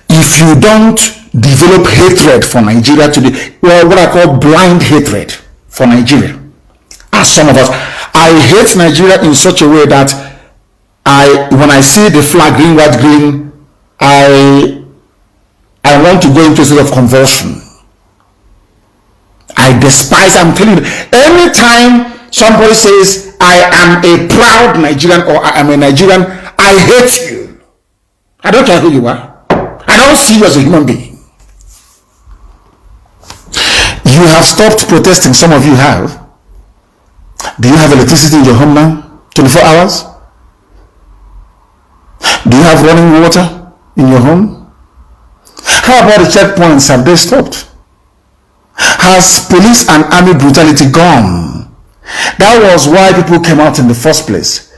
If you don't develop hatred for Nigeria today, well, what I call blind hatred for Nigeria, as some of us. I hate Nigeria in such a way that when I see the flag green, white, green, I want to go into a state of convulsion. I despise, I'm telling you, anytime somebody says, I am a proud Nigerian or I am a Nigerian, I hate you. I don't care who you are. I don't see you as a human being. You have stopped protesting, some of you have. Do you have electricity in your home now? 24 hours? Do you have running water in your home? How about the checkpoints? Have they stopped? Has police and army brutality gone? That was why people came out in the first place.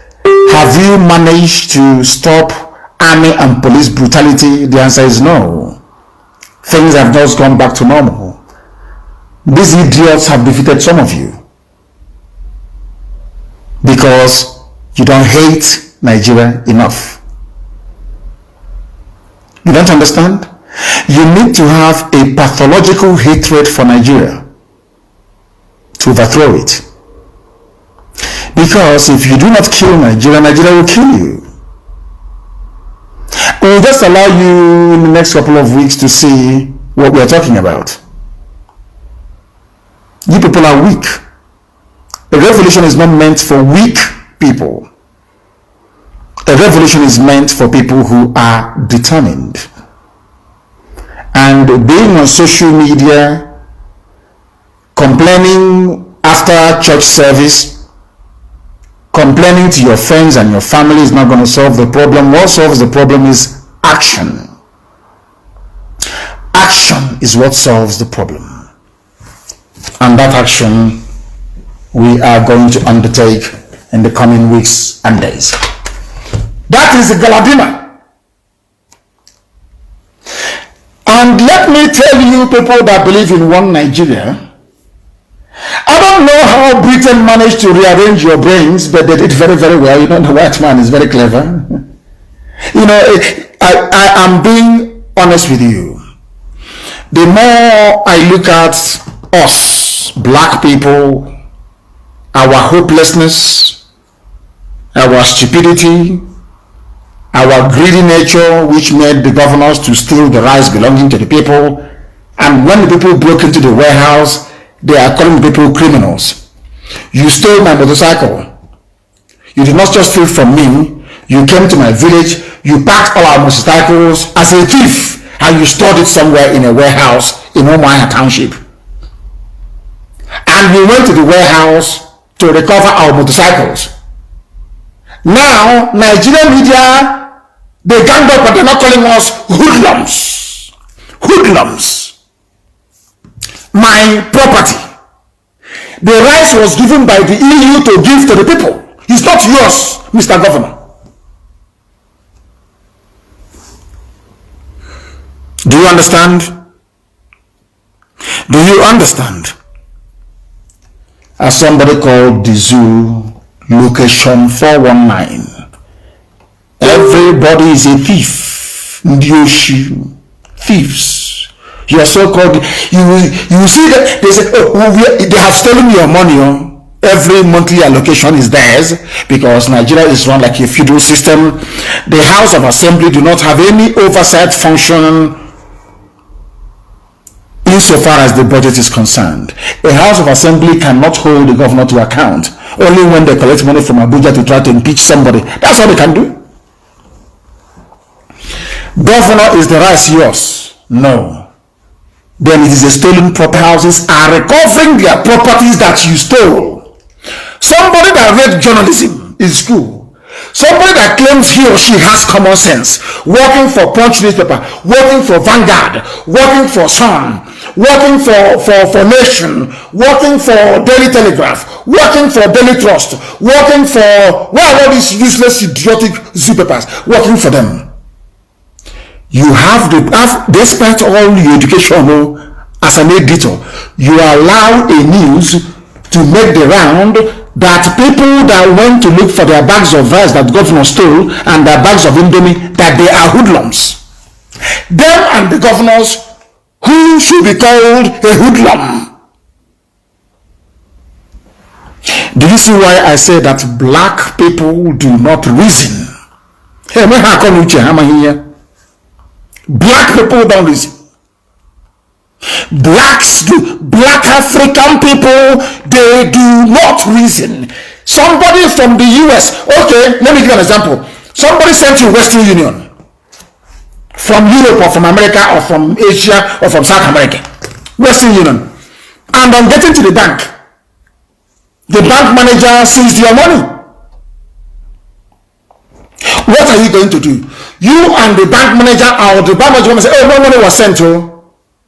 Have you managed to stop army and police brutality? The answer is no. Things have just gone back to normal. These idiots have defeated some of you because you don't hate Nigeria enough. You don't understand? You need to have a pathological hatred for Nigeria to overthrow it. Because if you do not kill Nigeria, Nigeria will kill you. We'll just allow you in the next couple of weeks to see what we're talking about. You people are weak. A revolution is not meant for weak people. A revolution is meant for people who are determined. And being on social media, complaining after church service, complaining to your friends and your family is not going to solve the problem. What solves the problem is action. Action is what solves the problem. And that action we are going to undertake in the coming weeks and days. That is the Galadima. And let me tell you people that believe in one Nigeria, I don't know how Britain managed to rearrange your brains, but they did very, very well. You know, the white man is very clever. You know, I am being honest with you. The more I look at us, black people, our hopelessness, our stupidity, our greedy nature, which made the governors to steal the rice belonging to the people, and when the people broke into the warehouse, they are calling the people criminals. You stole my motorcycle. You did not just steal from me. You came to my village, you packed all our motorcycles as a thief, and you stored it somewhere in a warehouse in Omaya Township. And we went to the warehouse to recover our motorcycles. Now, Nigerian media, they ganged up, but they're not calling us hoodlums. Hoodlums. My property. The rice was given by the EU to give to the people. It's not yours, Mr. Governor. Do you understand? Do you understand? As somebody called the zoo, location 419. Everybody is a thief. Ndioshi. Thieves. You are so called. You see that they say, oh, they have stolen your money. Oh. Every monthly allocation is theirs because Nigeria is run like a feudal system. The House of Assembly do not have any oversight function insofar as the budget is concerned. A House of Assembly cannot hold the governor to account. Only when they collect money from Abuja to try to impeach somebody. That's all they can do. Governor, is the rice yours? No. Then it is a stolen property. Houses are recovering their properties that you stole. Somebody that read journalism in school, somebody that claims he or she has common sense, working for Punch newspaper, working for Vanguard, working for Sun, working for Nation, working for Daily Telegraph, working for Daily Trust, working for all these useless idiotic zoo papers, working for them. You have despite all your education as an editor, you allow a news to make the round that people that went to look for their bags of rice that governor stole and their bags of indomie, that they are hoodlums. Them and the governors who should be called a hoodlum. Do you see why I say that black people do not reason? Hey, black people don't reason. Blacks do. Black African people, they do not reason. Somebody from the US, okay, let me give you an example. Somebody sent you Western Union from Europe or from America or from Asia or from South America. Western Union. And on getting to the bank manager sees your money. What are you going to do? You and the bank manager or the bank manager will say, oh, no money was sent to.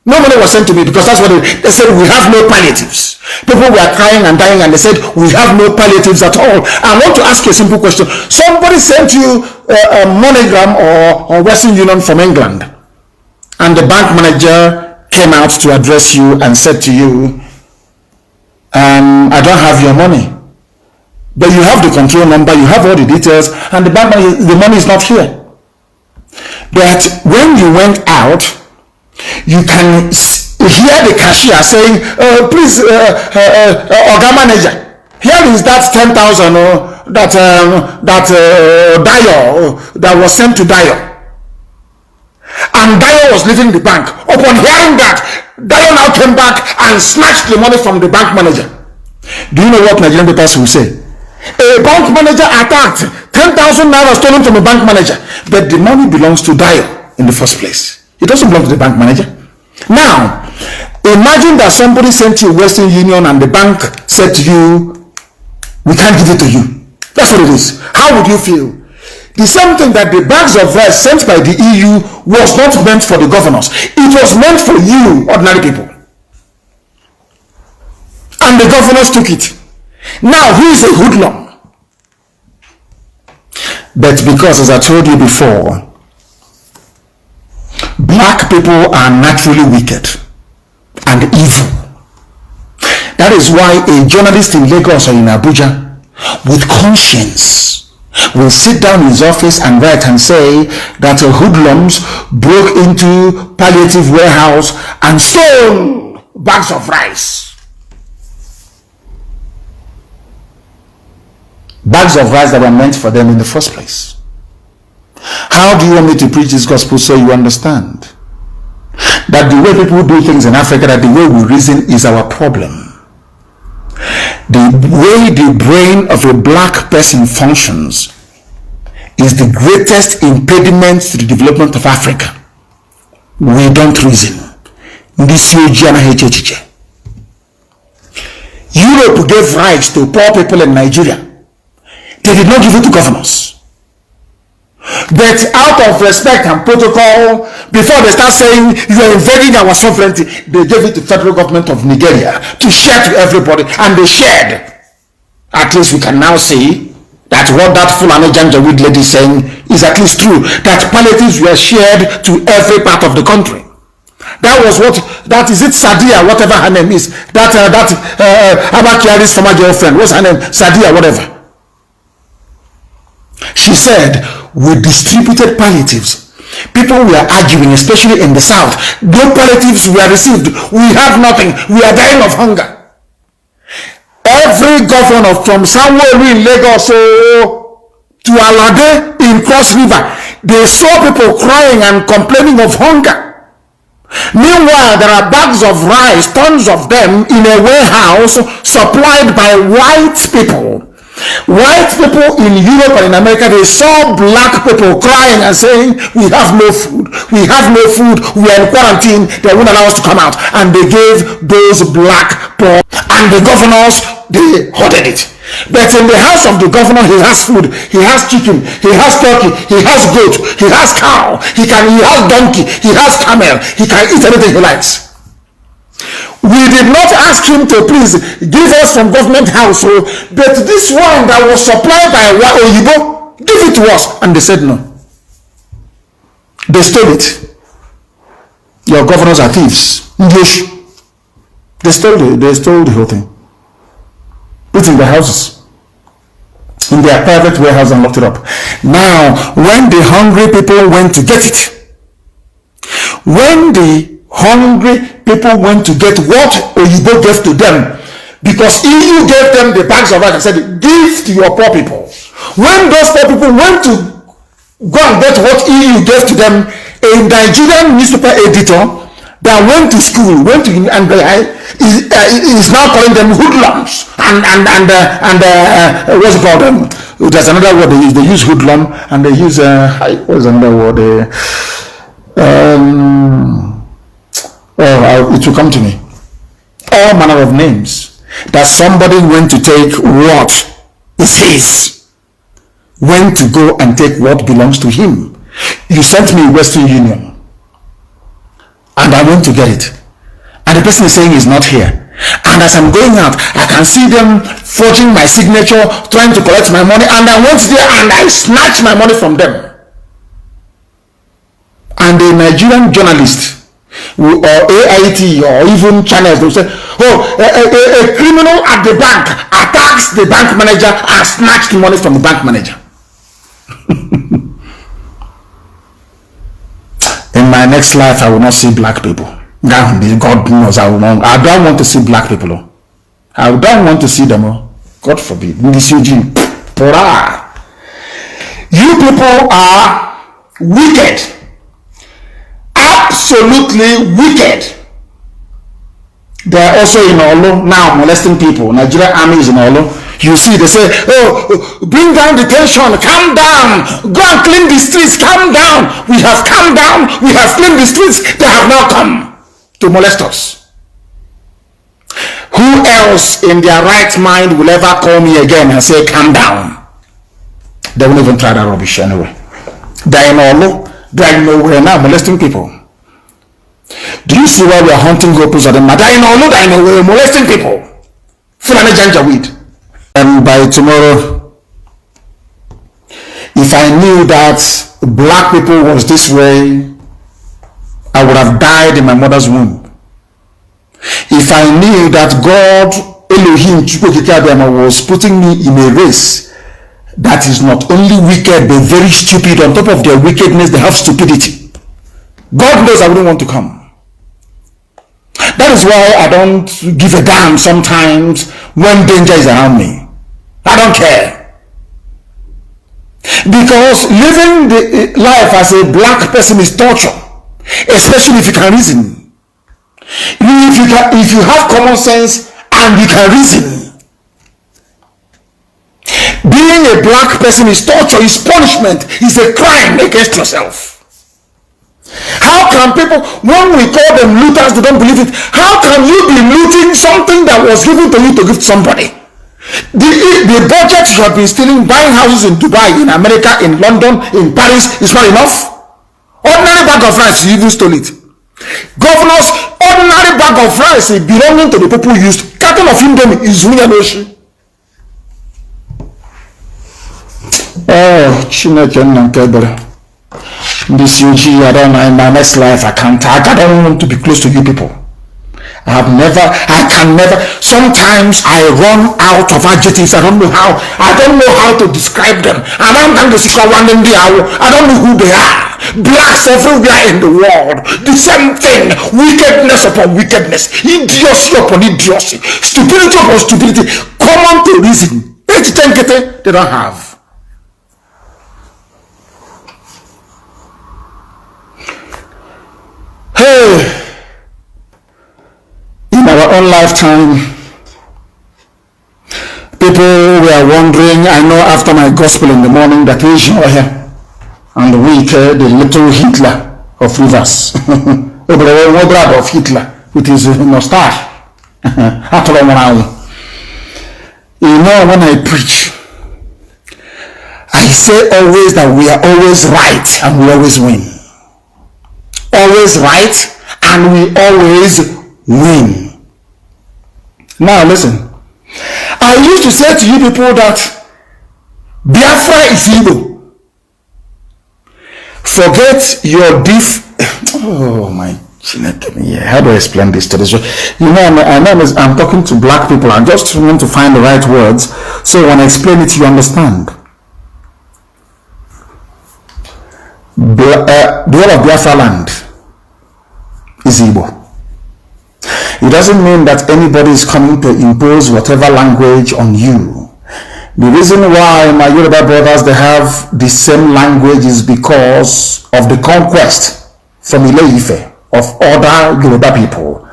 No money was sent to me, because that's what they said. We have no palliatives. People were crying and dying, and they said we have no palliatives at all. I want to ask you a simple question. Somebody sent you a MoneyGram or Western Union from England, and the bank manager came out to address you and said to you, I don't have your money, but you have the control number, you have all the details, and the bank manager, the money is not here. But when you went out, you can hear the cashier saying, please, Oga manager, here is that 10,000 that Dio that was sent to Dio. And Dio was leaving the bank. Upon hearing that, Dio now came back and snatched the money from the bank manager. Do you know what Nigerian papers will say? A bank manager attacked, 10,000 naira stolen from a bank manager, but the money belongs to Dio in the first place. It doesn't belong to the bank manager. Now, imagine that somebody sent you Western Union and the bank said to you, we can't give it to you. That's what it is. How would you feel? The same thing that the bags of rice sent by the EU was not meant for the governors. It was meant for you, ordinary people. And the governors took it. Now, who is a hoodlum? But because, as I told you before, black people are naturally wicked and evil. That is why a journalist in Lagos or in Abuja with conscience will sit down in his office and write and say that hoodlums broke into Palliative warehouse and stole bags of rice. Bags of rice that were meant for them in the first place. How do you want me to preach this gospel so you understand that the way people do things in Africa, that the way we reason is our problem? The way the brain of a black person functions is the greatest impediment to the development of Africa. We don't reason. Europe gave rights to poor people in Nigeria. They did not give it to governors. But out of respect and protocol, before they start saying you are invading our sovereignty, they gave it to the federal government of Nigeria to share to everybody, and they shared. At least we can now see that what that Fulani Janjaweed lady is saying is at least true, that palliatives were shared to every part of the country. That was what, that is it Sadia, whatever her name is, Abakiari's former girlfriend, what's her name, Sadia, whatever. She said, we distributed palliatives. People were arguing, especially in the south. No palliatives were received. We have nothing. We are dying of hunger. Every governor from somewhere in Lagos to Alade in Cross River, they saw people crying and complaining of hunger. Meanwhile, there are bags of rice, tons of them, in a warehouse supplied by white people. White people in Europe and in America, they saw black people crying and saying, we have no food, we have no food, we are in quarantine, they won't allow us to come out. And they gave those black poor, and the governors, they hoarded it. But in the house of the governor, he has food, he has chicken, he has turkey, he has goat, he has cow, he has donkey, he has camel, he can eat anything he likes. We did not ask him to please give us from government house, but this one that was supplied by Oyibo, give it to us. And they said no. They stole it. Your governors are thieves. English. They stole the whole thing. Put it in their houses, in their private warehouse, and locked it up. Now, when the hungry people went to get it, when the hungry people went to get what Oyibo gave to them, Because EU gave them the bags of rice and said, give to your poor people. When those poor people went to go and get what EU gave to them, a Nigerian newspaper editor that went to school, and is now calling them hoodlums and what's it called? There's another word they use. They use hoodlum and they use what's another word? It will come to me. All manner of names that somebody went to take what is his, went to go and take what belongs to him. You sent me Western Union and I went to get it, and the person is saying he's not here. And as I'm going out, I can see them forging my signature, trying to collect my money, and I went there and I snatched my money from them. And a Nigerian journalist or AIT or even channels will say, oh, a criminal at the bank attacks the bank manager and snatched the money from the bank manager. In my next life, I will not see black people. God knows I don't want to see black people. I don't want to see them. God forbid. You people are wicked. Absolutely wicked. They are also in Olo now molesting people. Nigerian army is in Olo. You see, they say, oh, bring down the tension, calm down, go and clean the streets, calm down. We have calmed down, we have cleaned the streets, they have now come to molest us. Who else in their right mind will ever call me again and say, calm down? They won't even try that rubbish anyway. They're in Olo, they're nowhere now molesting people. Do you see why we are hunting gopus at the matter? They're in Olo, they're nowhere molesting people. Fulani Janjaweed. And by tomorrow, if I knew that black people was this way, I would have died in my mother's womb. If I knew that God, Elohim, was putting me in a race that is not only wicked but very stupid, on top of their wickedness, they have stupidity. God knows I wouldn't want to come. That is why I don't give a damn sometimes when danger is around me. I don't care. Because living the life as a black person is torture, especially if you can reason. If you have common sense and you can reason. Being a black person is torture, is punishment, is a crime against yourself. How can people, when we call them looters, they don't believe it. How can you be looting something that was given to you to give to somebody? The budget you have been stealing, buying houses in Dubai, in America, in London, in Paris is not enough. Ordinary bag of rice, you even stole it. Governors, ordinary bag of rice belonging to the people used. Carton of Indomie is Unianoshi. Oh, Chineke Nankebere. This UG, I don't know, in my next life, I don't want to be close to you people. I can never, sometimes I run out of adjectives, I don't know how to describe them. And I'm going to say one in the hour, I don't know who they are. Blacks everywhere in the world, the same thing, wickedness upon wickedness, idiocy upon idiocy, stupidity upon stupidity, common to reason. They don't have. Hey! In our own lifetime, people were wondering, I know after my gospel in the morning, that Asia and the week, the little Hitler of Rivers, of Hitler with his mustache. You know, when I preach, I say always that we are always right and we always win. Always right and we always win. Now listen, I used to say to you people that Biafra is evil. Forget your oh my, how do I explain this to this? You know, I'm talking to black people. I just want to find the right words so when I explain it, you understand. The whole of Biafra land is evil. It doesn't mean that anybody is coming to impose whatever language on you. The reason why my Yoruba brothers, they have the same language is because of the conquest from Ile-Ife of other Yoruba people.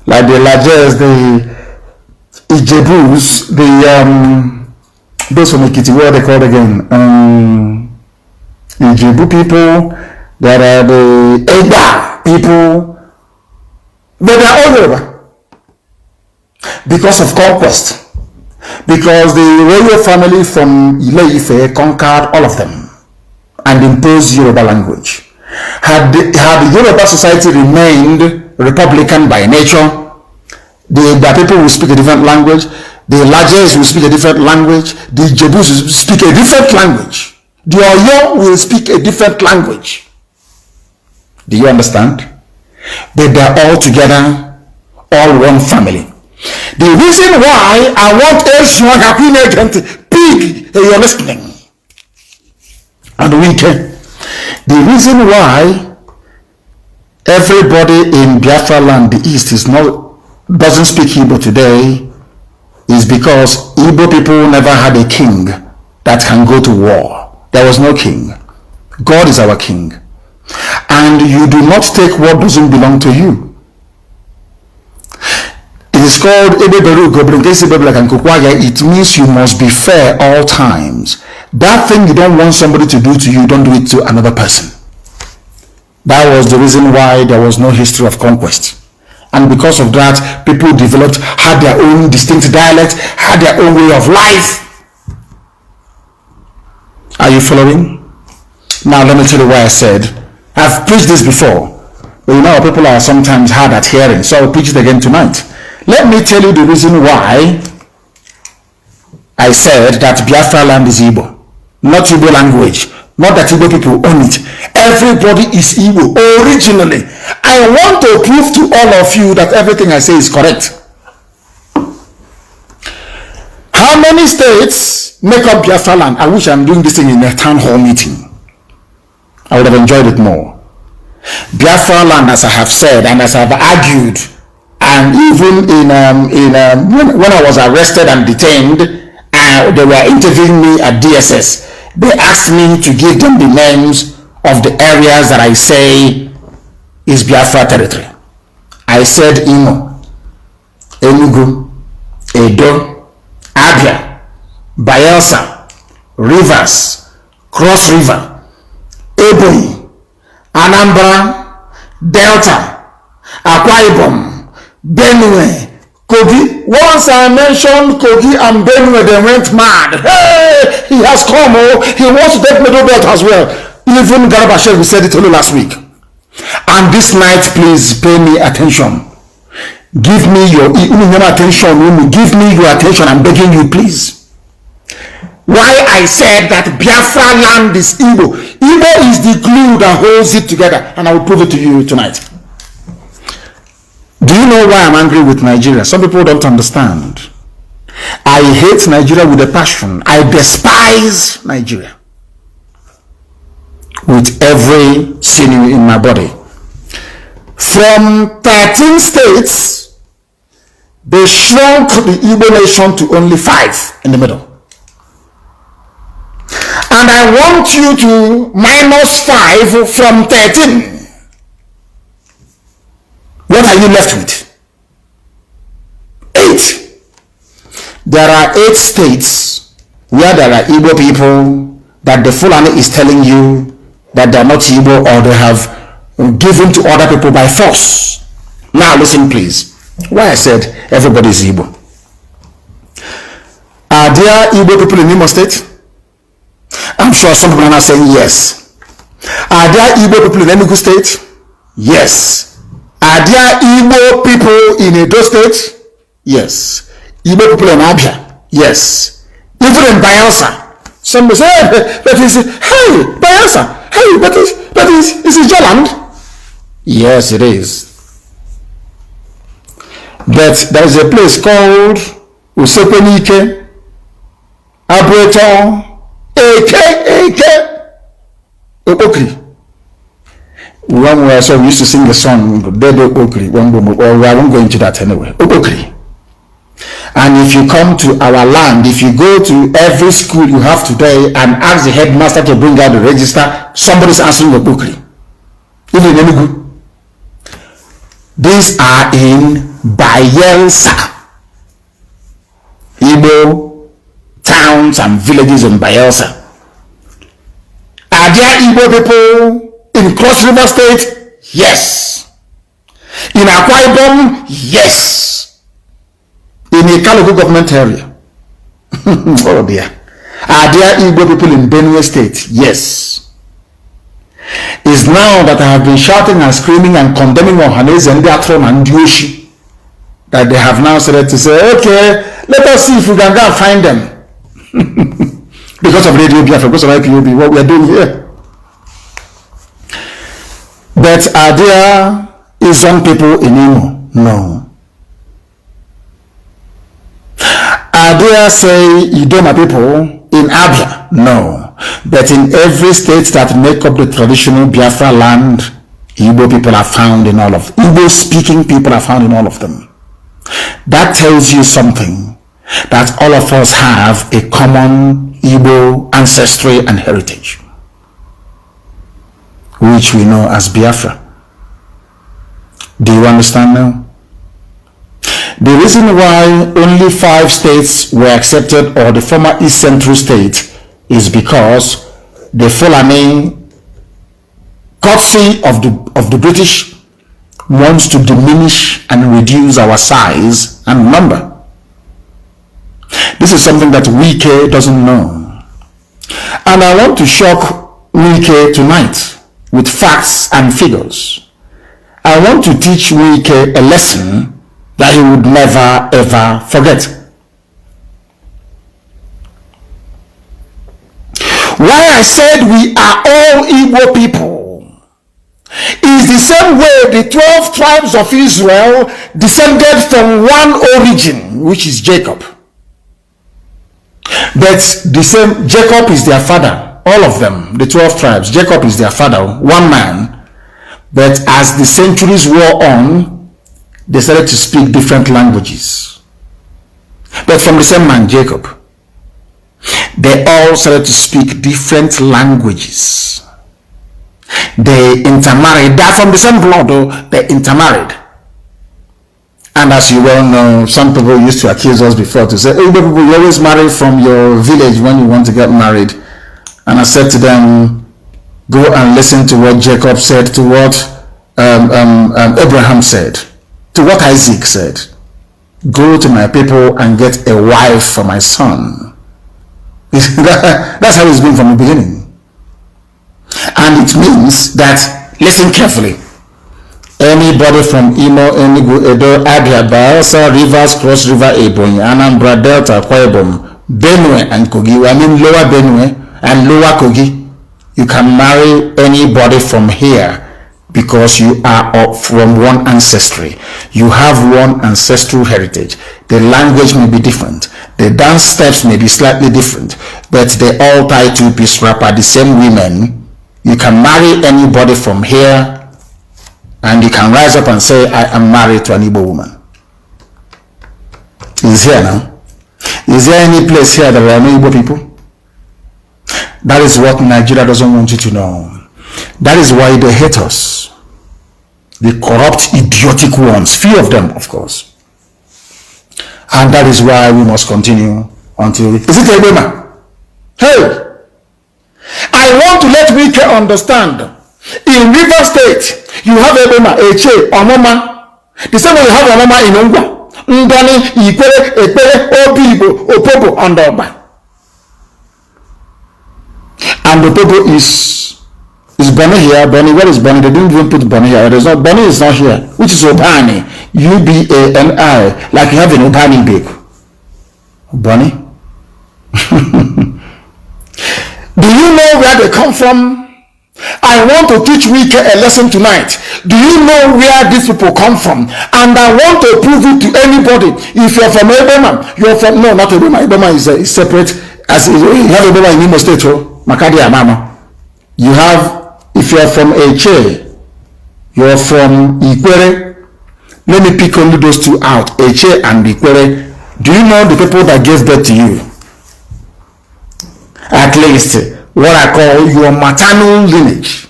Like the Lajes, the Ijebus, those from Ekiti, what are they called again? The Ijebu people, there are the Eda people, but they are all Yoruba because of conquest. Because the royal family from Ile-Ife conquered all of them and imposed Yoruba language. Had the Yoruba society remained republican by nature, the people will speak a different language, the Lajes will speak a different language, the Jebus will speak a different language, the Oyo will speak a different language. Do you understand? But they're all together, all one family. The reason why I want a strong agent, pig, you're listening, and wicked. The reason why everybody in Biafra land, the East, doesn't speak Igbo today is because Igbo people never had a king that can go to war. There was no king. God is our king. And you do not take what doesn't belong to you. It is called it means you must be fair all times. That thing you don't want somebody to do to you, don't do it to another person. That was the reason why there was no history of conquest. And because of that, people developed, had their own distinct dialect, had their own way of life. Are you following? Now let me tell you why I said, I've preached this before, but you know people are sometimes hard at hearing, so I'll preach it again tonight. Let me tell you the reason why I said that Biafra land is Igbo, not Igbo language, not that Igbo people own it. Everybody is Igbo originally. I want to prove to all of you that everything I say is correct. How many states make up Biafra land? I wish I'm doing this thing in a town hall meeting. I would have enjoyed it more. Biafra land, as I have said and as I have argued, and even when I was arrested and detained, they were interviewing me at DSS. They asked me to give them the names of the areas that I say is Biafra territory. I said Imo, Enugu, Edo, Abia, Bayelsa, Rivers, Cross River, Ebonyi, Anambra, Delta, Akwa Ibom, Benue, Kogi. Once I mentioned Kogi and Benue, they went mad. Hey, he has come. He wants to take Middle Belt as well. Even Garabashev, we said it only last week. And this night, please pay me attention. Give me your attention. Give me your attention. I'm begging you, please. Why I said that Biafra land is Igbo. Igbo is the glue that holds it together, and I will prove it to you tonight. Do you know why I'm angry with Nigeria? Some people don't understand. I hate Nigeria with a passion. I despise Nigeria with every sinew in my body. From 13 states, they shrunk the Igbo nation to only 5 in the middle. And I want you to minus 5 from 13. What are you left with? 8. There are 8 states where there are Igbo people that the Fulani is telling you that they are not Igbo, or they have given to other people by force. Now listen please. Why I said everybody is Igbo. Are there Igbo people in Imo State? I'm sure some people are saying yes. Are there Igbo people in Enugu State? Yes. Are there Igbo people in Edo State? Yes. Igbo people in Abia? Yes. Even in Bayelsa? Some say, hey, Bayelsa, hey, is it your land? Yes, it is. But there is a place called Usepenike, Abreton, Eke, Okokri, one where so we used to sing a song, Dedo Okri, or I won't go into that anyway. Okri. And if you come to our land, if you go to every school you have today and ask the headmaster to bring out the register, somebody's answering Okri. Even in Enugu. These are in Bayelsa. Igbo towns and villages in Bayelsa. Are there Igbo people in Cross River State? Yes. In Akwa Ibom? Yes. In a local government area? Oh dear. Are there Igbo people in Benue State? Yes. It's now that I have been shouting and screaming and condemning Ohanese and Biafra and Dioshi that they have now started to say, okay, let us see if we can go and find them. Because of Radio Biafra, because of IPOB, what we are doing here. But are there Islam people in Imo? No. Are there, say, Idoma people in Abia? No. But in every state that make up the traditional Biafra land, Igbo people are found in all of them. Igbo-speaking people are found in all of them. That tells you something, that all of us have a common Igbo ancestry and heritage, which we know as Biafra. Do you understand now? The reason why only 5 states were accepted, or the former East Central state, is because the Fulani, courtesy of the British, wants to diminish and reduce our size and number. This is something that Wike doesn't know. And I want to shock Wike tonight with facts and figures. I want to teach Wike a lesson that he would never ever forget. Why I said we are all Igbo people is the same way the 12 tribes of Israel descended from one origin, which is Jacob. But the same, Jacob is their father, all of them, the 12 tribes. Jacob is their father, one man. But as the centuries wore on, they started to speak different languages. But from the same man, Jacob, they all started to speak different languages. They intermarried. They're from the same blood, though. They intermarried. And as you well know, some people used to accuse us before to say, hey, people, you always marry from your village when you want to get married. And I said to them, go and listen to what Jacob said, to what Abraham said, to what Isaac said. Go to my people and get a wife for my son. That's how it's been from the beginning. And it means that, listen carefully, anybody from Imo, Enugu, Edo, Abia, Bayelsa, Rivers, Cross River, Ebonyi, Anambra, Delta, Akwa Ibom, Benue and Kogi, I mean Lower Benue and Lower Kogi, you can marry anybody from here because you are from one ancestry. You have one ancestral heritage. The language may be different. The dance steps may be slightly different, but they all tie two-piece wrapper, the same women. You can marry anybody from here, and you can rise up and say, I am married to an Igbo woman. Is here now? Is there any place here that there are no Igbo people? That is what Nigeria doesn't want you to know. That is why they hate us. The corrupt, idiotic ones. Few of them, of course. And that is why we must continue until... Is it Ebema? Hey! I want to let Wike understand. In River State, you have Ebema, Eche, Omoma. The same way you have Omoma in Ungwa. Ndani, Ikwere, Ekpere, Obibo, Opobo, and Oba. And Opobo is Bonny here. Bonny, where is Bonny? They didn't even put Bonny here. There's not, Bonny is not here. Which is Obani. U-B-A-N-I. Like you have an Obani big. Bonny? Do you know where they come from? I want to teach Wike a lesson tonight. Do you know where these people come from? And I want to prove it to anybody. If you're from Ebema, you're from... No, not Ebema. Ebema is separate. As you have Ebema in Imo State, Makadi Amama. You have... If you are from Eche, You're from Ikwere. Let me pick only those two out, Eche and Ikwere. Do you know the people that gave birth to you? At least what I call your maternal lineage.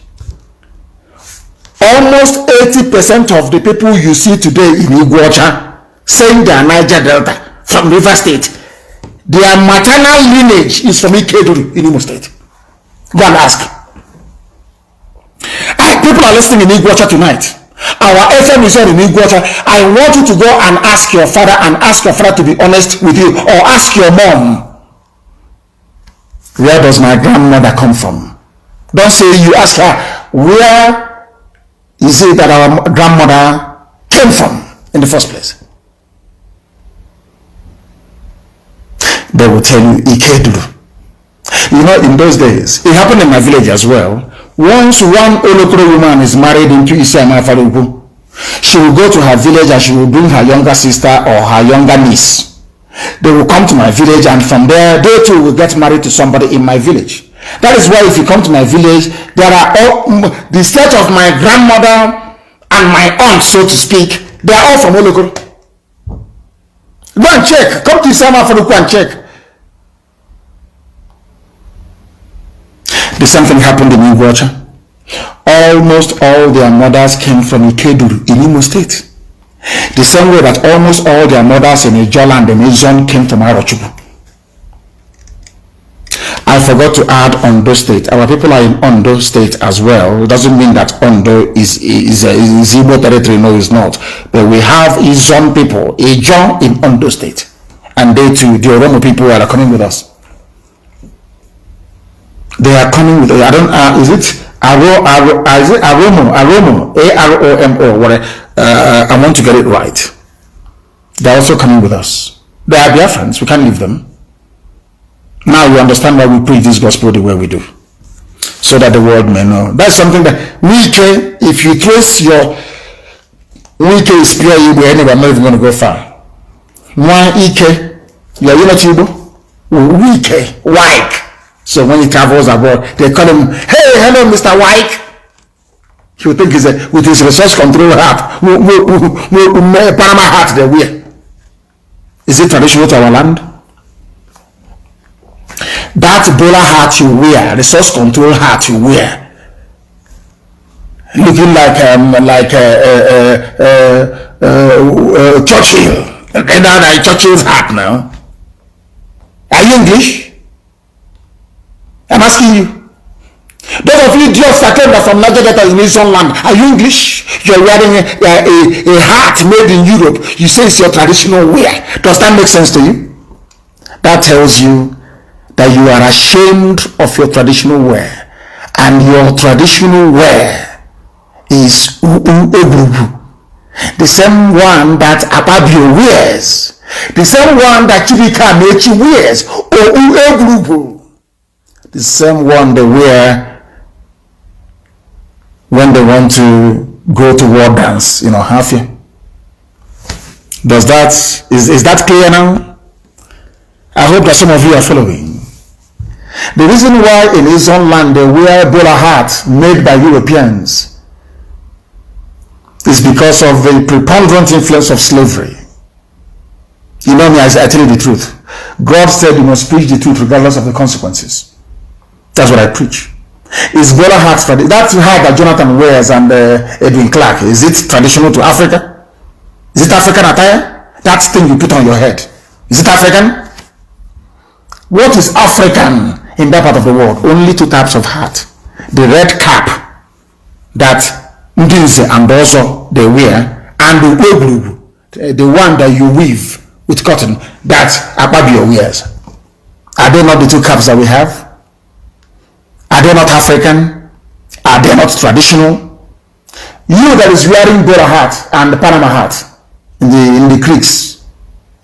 Almost 80% of the people you see today in Iguacha saying they are Niger Delta from River State, their maternal lineage is from Ikeduru in Imo State. Go and ask. People are listening in Iguacha tonight. Our FM is in Iguacha. I want you to go and ask your father to be honest with you, or ask your mom. Where does my grandmother come from? Don't say you ask her, where is it that our grandmother came from in the first place? They will tell you, Ikeduru. You know, in those days, it happened in my village as well. Once one Olokoro woman is married into Isiama Faruku, she will go to her village and she will bring her younger sister or her younger niece. They will come to my village, and from there, they too will get married to somebody in my village. That is why if you come to my village, there are all, the state of my grandmother and my aunt, so to speak, they are all from Olokoro. Go and check. Come to Isiama Faruku and check. The same thing happened in Iguacha. Almost all their mothers came from Ikeduru in Imo State. The same way that almost all their mothers in Ijola and Izon came from Arochukwu. I forgot to add Ondo State. Our people are in Ondo State as well. It doesn't mean that Ondo is Igbo territory. No, it's not. But we have Izon people, Ijon in Ondo State. And they too, the Oromo people are coming with us. They are coming with, I don't, is it Aromo, A-R-O-M-O, whatever. I want to get it right. They are also coming with us. They are Biafrans, we can't leave them. Now you understand why we preach this gospel the way we do. So that the world may know. That's something that, Wike, if you trace your, Wike is pure Igbo anyway, I'm not even going to go far. One Ike, you're not Igbo? Wike, Wike. So when he travels abroad, they call him, hey, hello, Mr. White. He would think he's with his resource control hat, Panama hat they wear. Is it traditional to our land? That bowler hat you wear, resource control hat you wear, looking like Churchill. Okay, now Churchill's hat now. Are you English? I'm asking you. Those of you idiots that came from Niger Delta in Eastern land, are you English? You're wearing a hat made in Europe. You say it's your traditional wear. Does that make sense to you? That tells you that you are ashamed of your traditional wear. And your traditional wear is the same one that Ababio wears. The same one that Chibika Mechi wears. The same one they wear when they want to go to war dance, half year. Is that clear now? I hope that some of you are following. The reason why in his own land they wear bowler hats made by Europeans is because of the preponderant influence of slavery. You know me, I tell you the truth. God said you must preach the truth regardless of the consequences. That's what I preach. Is bowler hats for that hat that Jonathan wears and Edwin Clark? Is it traditional to Africa? Is it African attire? That thing you put on your head, is it African? What is African in that part of the world? Only two types of hat. The red cap that Ndinse and also they wear, and the oglu, the one that you weave with cotton that Akpabio wears. Are they not the two caps that we have? Are they not African? Are they not traditional? You that is wearing bowler hat and the Panama hat in the creeks,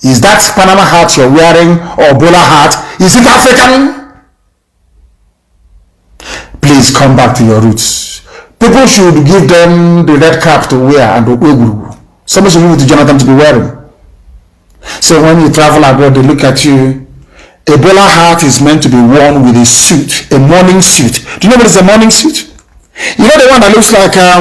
is that Panama hat you're wearing or bowler hat, is it African? Please come back to your roots. People should give them the red cap to wear and the oguru. Somebody should give it to Jonathan to be wearing. So when you travel abroad, they look at you. A bowler hat is meant to be worn with a suit, a morning suit. Do you know what is a morning suit? You know the one that looks like a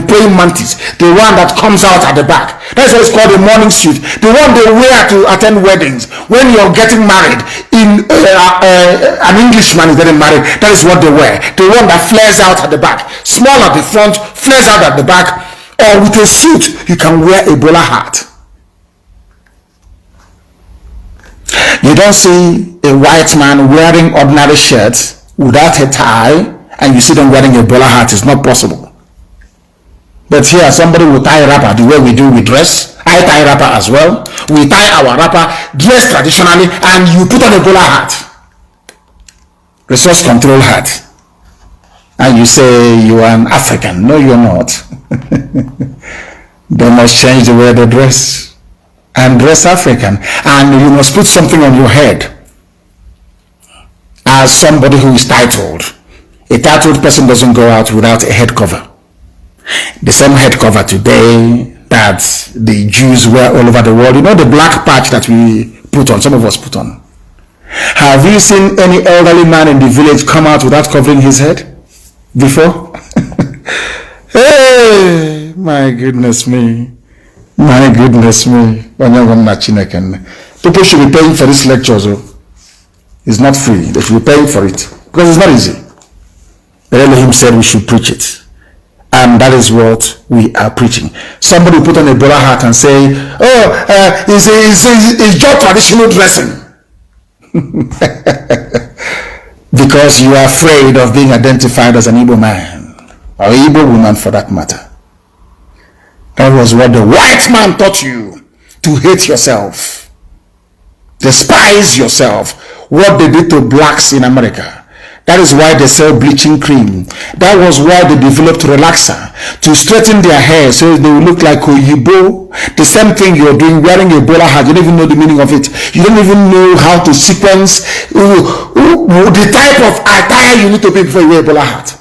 praying mantis, the one that comes out at the back. That's what it's called a morning suit. The one they wear to attend weddings. When you're getting married, an Englishman is getting married, that is what they wear. The one that flares out at the back, small at the front, flares out at the back, or with a suit, you can wear a bowler hat. You don't see a white man wearing ordinary shirt without a tie, and you see them wearing a bowler hat. It's not possible. But here, somebody will tie a wrapper the way we do with dress. I tie wrapper as well. We tie our wrapper, dress traditionally, and you put on a bowler hat. Resource control hat. And you say you are an African. No, you're not. They must change the way they dress. And dress African. And you must put something on your head. As somebody who is titled. A titled person doesn't go out without a head cover. The same head cover today that the Jews wear all over the world. You know the black patch that we put on, some of us put on. Have you seen any elderly man in the village come out without covering his head before? Hey, my goodness me. My goodness me. People should be paying for this lecture. It's not free. They should be paying for it because it's not easy. The Elohim said we should preach it. And that is what we are preaching. Somebody put on a bowler hat and say, oh, it's just traditional dressing. Because you are afraid of being identified as an Igbo man. Or Igbo woman for that matter. That was what the white man taught you. To hate yourself. Despise yourself. What they did to blacks in America. That is why they sell bleaching cream. That was why they developed relaxer to straighten their hair so they will look like Oyibo. The same thing you're doing, wearing a bowler hat. You don't even know the meaning of it. You don't even know how to sequence the type of attire you need to be before you wear a bowler hat.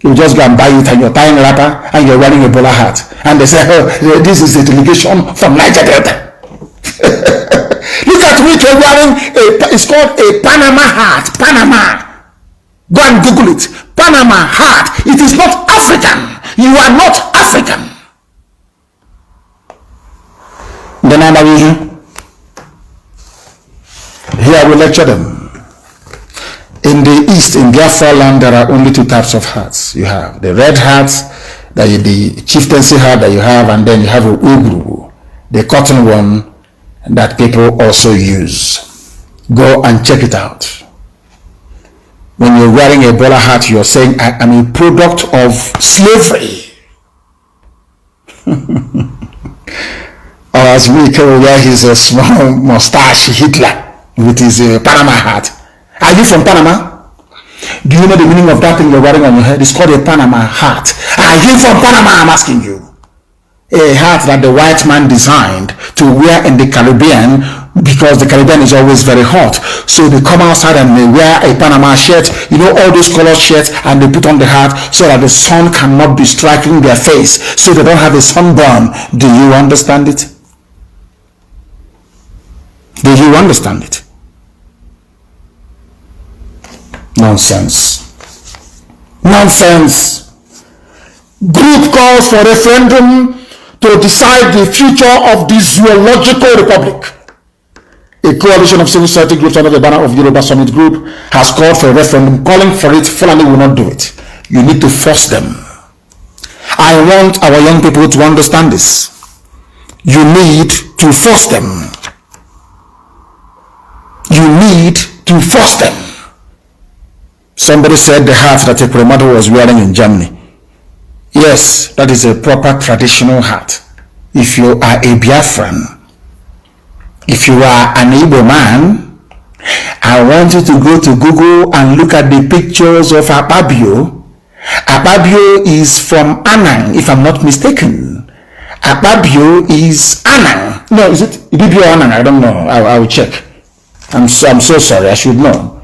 You just go and buy it and you're tying a wrapper and you're wearing a bowler hat. And they say, oh, this is a delegation from Niger Delta. Look at me, you're wearing it's called a Panama hat. Panama. Go and Google it. Panama hat. It is not African. You are not African. Then I know here we lecture them. In the East, in Biafra land, there are only two types of hats. You have the red hats, the chieftaincy hat that you have, and then you have a Ugru, the cotton one that people also use. Go and check it out. When you're wearing a bowler hat, you're saying, I am a product of slavery. Or as we can wear his small mustache, Hitler, with his Panama hat. Are you from Panama? Do you know the meaning of that thing you're wearing on your head? It's called a Panama hat. Are you from Panama? I'm asking you. A hat that the white man designed to wear in the Caribbean because the Caribbean is always very hot. So they come outside and they wear a Panama shirt, you know, all those colored shirts, and they put on the hat so that the sun cannot be striking their face, so they don't have a sunburn. Do you understand it? Do you understand it? Nonsense. Nonsense. Group calls for referendum to decide the future of the zoological republic. A coalition of civil society groups under the banner of Yoruba Summit Group has called for a referendum. Calling for it, Fulani will not do it. You need to force them. I want our young people to understand this. You need to force them. You need to force them. Somebody said the hat that a mother was wearing in Germany. Yes, that is a proper traditional hat. If you are a Biafran, if you are an Igbo man, I want you to go to Google and look at the pictures of Akpabio. Akpabio is from Anang, if I'm not mistaken. Akpabio is Anang. No, is it Ibibio Anang? I don't know. I will check. I'm so sorry. I should know.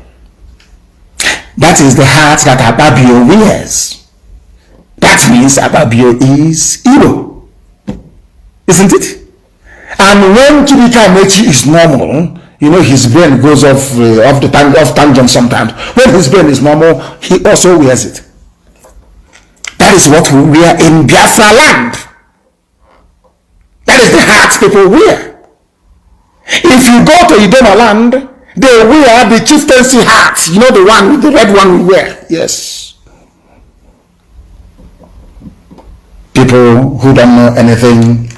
That is the hat that Akpabio wears. That means Akpabio is Igbo, isn't it? And when Chibika Amechi is normal, you know, his brain goes off tangent sometimes. When his brain is normal, he also wears it. That is what we wear in Biafra land. That is the hat people wear. If you go to Idoma land, they wear the chieftaincy hat. You know, the one, the red one we wear. Yes. People who don't know anything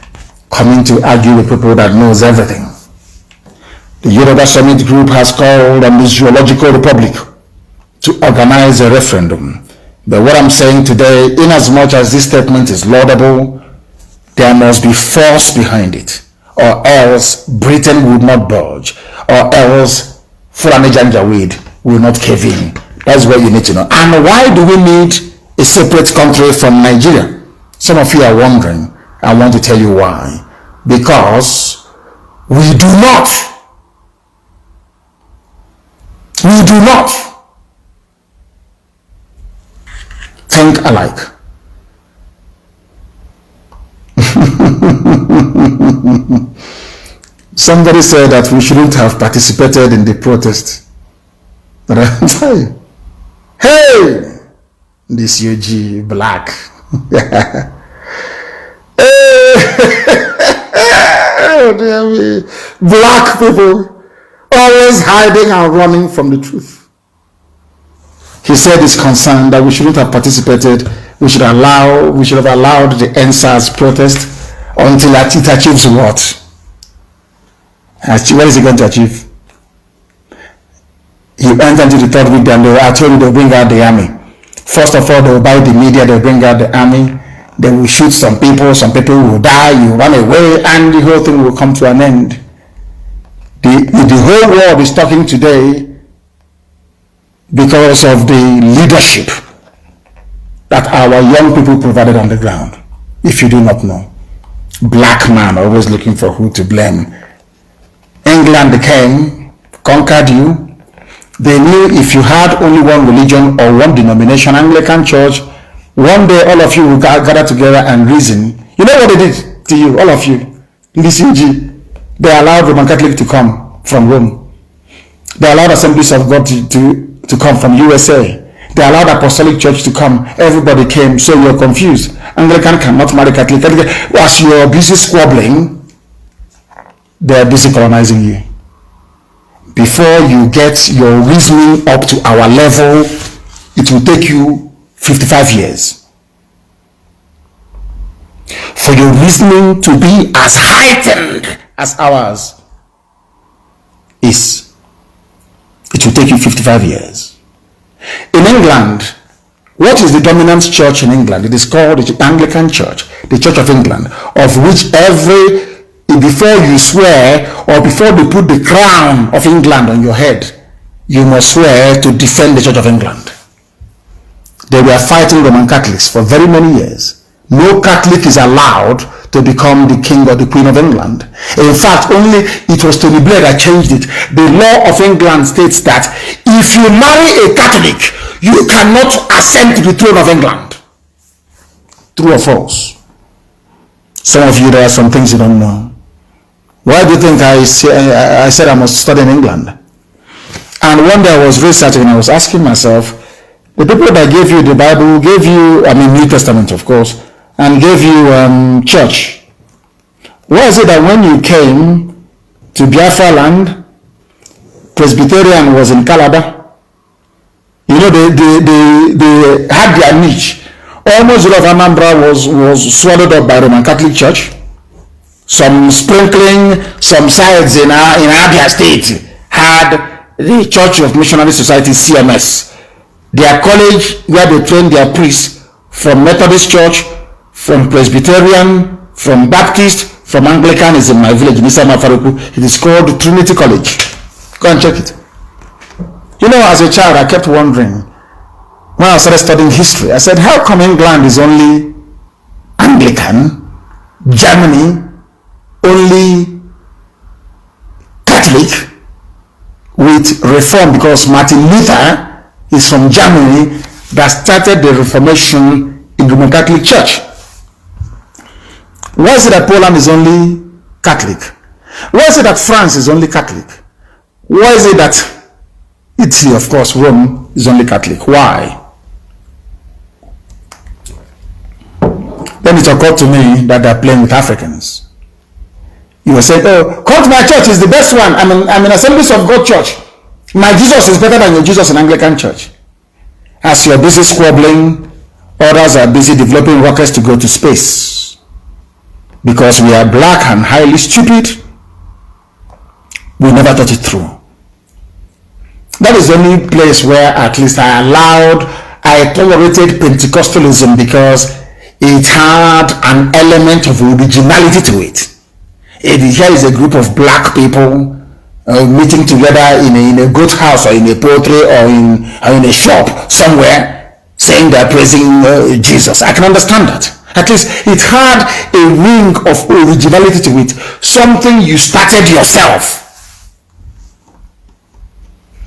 coming to argue with people that knows everything. The Yoruba Summit Group has called on the Zoological Republic to organize a referendum. But what I'm saying today, inasmuch as this statement is laudable, there must be force behind it, or else Britain would not budge, or else Fulani Janjaweed will not cave in. That's what you need to know. And why do we need a separate country from Nigeria? Some of you are wondering. I want to tell you why. Because we do not think alike. Somebody said that we shouldn't have participated in the protest. But I tell you, hey, this UG black. Oh, dear me. Black people always hiding and running from the truth. He said he's concerned that we shouldn't have participated. We should have allowed the NSAS protest until it achieves what? What is he going to achieve? He entered into the third week, and I told you they'll bring out the army. First of all, they'll buy the media, they'll bring out the army, they will shoot some people will die, you run away, and the whole thing will come to an end. The whole world is talking today because of the leadership that our young people provided on the ground. If you do not know, black man always looking for who to blame. England came, conquered you. They knew if you had only one religion or one denomination, Anglican Church, one day all of you will gather together and reason. You know what they did to you, all of you, in the CG? They allowed Roman Catholic to come from Rome. They allowed Assemblies of God to come from USA. They allowed Apostolic Church to come. Everybody came, so you're confused. Anglican cannot marry Catholic. As you're busy squabbling, they're busy colonizing you. Before you get your reasoning up to our level, it will take you 55 years. For your reasoning to be as heightened as ours is, it will take you 55 years. In England, what is the dominant church in England? It is called the Anglican Church, the Church of England, of which before you swear, or before they put the crown of England on your head, you must swear to defend the Church of England. They were fighting Roman Catholics for very many years. No Catholic is allowed to become the king or the queen of England. In fact, only it was Tony Blair that changed it. The law of England states that if you marry a Catholic, you cannot ascend to the throne of England. True or false? Some of you, there are some things you don't know. Why do you think I said I must study in England? And one day I was researching and I was asking myself, the people that gave you the Bible, gave you, New Testament of course, and gave you church. Why is it that when you came to Biafra land, Presbyterian was in Calabar? You know, they had their niche. Almost all of Anambra was swallowed up by Roman Catholic Church. Some sprinkling, some sides in Abia State had the Church of Missionary Society, CMS. Their college where they train their priests from Methodist Church, from Presbyterian, from Baptist, from Anglican is in my village, in Isama Faruku. It is called Trinity College. Go and check it. You know, as a child, I kept wondering, when I started studying history, I said, how come England is only Anglican, Germany only Catholic with Reform? Because Martin Luther is from Germany that started the Reformation in the Roman Catholic Church. Why is it that Poland is only Catholic? Why is it that France is only Catholic? Why is it that Italy, of course, Rome, is only Catholic? Why? Then it occurred to me that they're playing with Africans. You were saying, oh, come to my church, is the best one. I'm in Assemblies of God church. My Jesus is better than your Jesus in Anglican church. As you're busy squabbling, others are busy developing rockets to go to space. Because we are black and highly stupid, we never thought it through. That is the only place where at least I tolerated Pentecostalism, because it had an element of originality to it. Here is a group of black people meeting together in a goat house or in a poultry or in a shop somewhere, saying they're praising Jesus. I can understand that. At least it had a ring of originality to it, something you started yourself.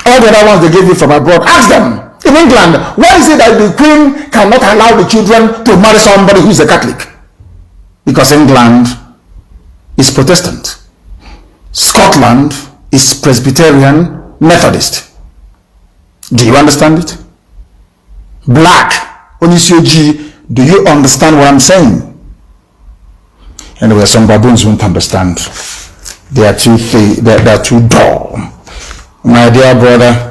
All the other ones they gave you from abroad, ask them. In England, why is it that the Queen cannot allow the children to marry somebody who is a Catholic? Because England is Protestant. Scotland is Presbyterian Methodist. Do you understand it? Black, Onisioji, do you understand what I'm saying? Anyway, some baboons won't understand. They are too dull. My dear brother,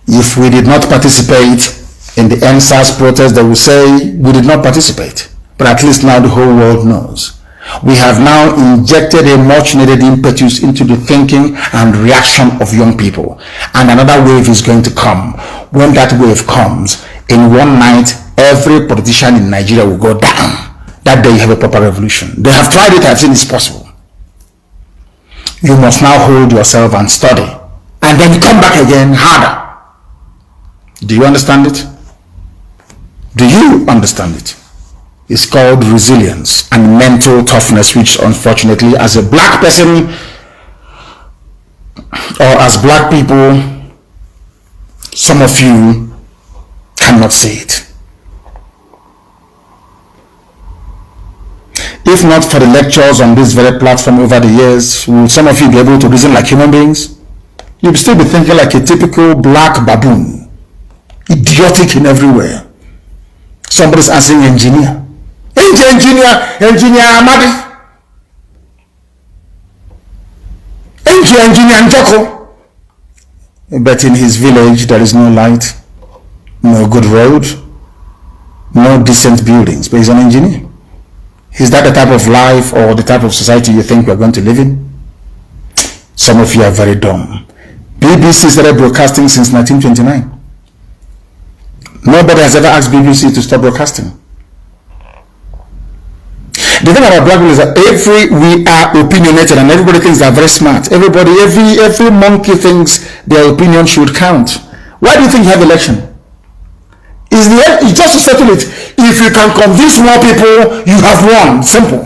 if we did not participate in the NSAS protest, they will say we did not participate. But at least now the whole world knows. We have now injected a much needed impetus into the thinking and reaction of young people. And another wave is going to come. When that wave comes, in one night, every politician in Nigeria will go down. That day you have a proper revolution. They have tried it, I've seen it's possible. You must now hold yourself and study. And then come back again harder. Do you understand it? Do you understand it? It's called resilience and mental toughness, which unfortunately, as a black person or as black people, some of you cannot see it. If not for the lectures on this very platform over the years, will some of you be able to reason like human beings? You'll still be thinking like a typical black baboon, idiotic in everywhere. Somebody's answering engineer. Engineer Amadi. Engineer Njoko. But in his village there is no light, no good road, no decent buildings, but he's an engineer. Is that the type of life or the type of society you think we're going to live in? Some of you are very dumb. BBC started broadcasting since 1929. Nobody has ever asked BBC to stop broadcasting. The thing about black people is that we are opinionated and everybody thinks they're very smart. Every monkey thinks their opinion should count. Why do you think you have election? It's just to settle it. If you can convince more people, you have won. Simple.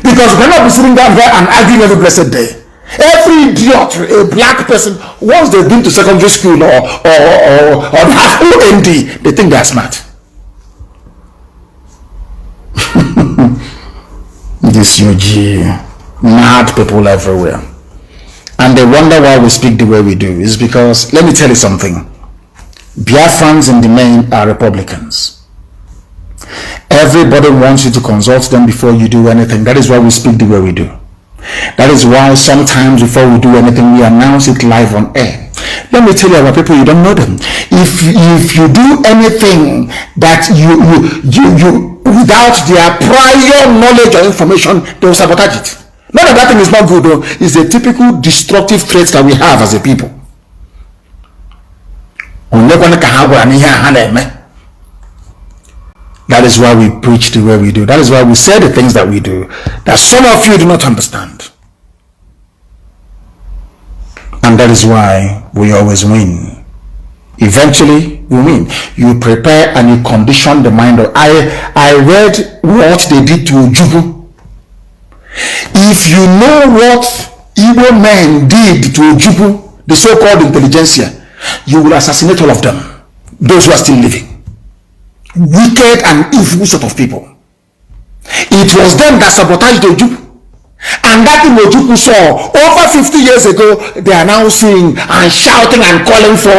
Because you cannot be sitting down there and arguing every blessed day. Every idiot, a black person, once they've been to secondary school or have OND, they think they're smart. This UG, mad people everywhere. And they wonder why we speak the way we do. It's because, let me tell you something. Biafrans in the main are Republicans. Everybody wants you to consult them before you do anything. That is why we speak the way we do. That is why sometimes before we do anything, we announce it live on air. Let me tell you about people, you don't know them. If you do anything that you without their prior knowledge or information, they will sabotage it. Not that thing is not good though. It's a typical destructive trait that we have as a people. That is why we preach the way we do. That is why we say the things that we do, that some of you do not understand. And that is why we always win. Eventually, we win. You prepare and you condition the mind. I read what they did to Ojukwu. If you know what Igbo men did to Ojukwu, the so-called intelligentsia, you will assassinate all of them, those who are still living. Wicked and evil sort of people. It was them that sabotaged Ojukwu. And that thing Ojukwu saw over 50 years ago, they are now seeing and shouting and calling for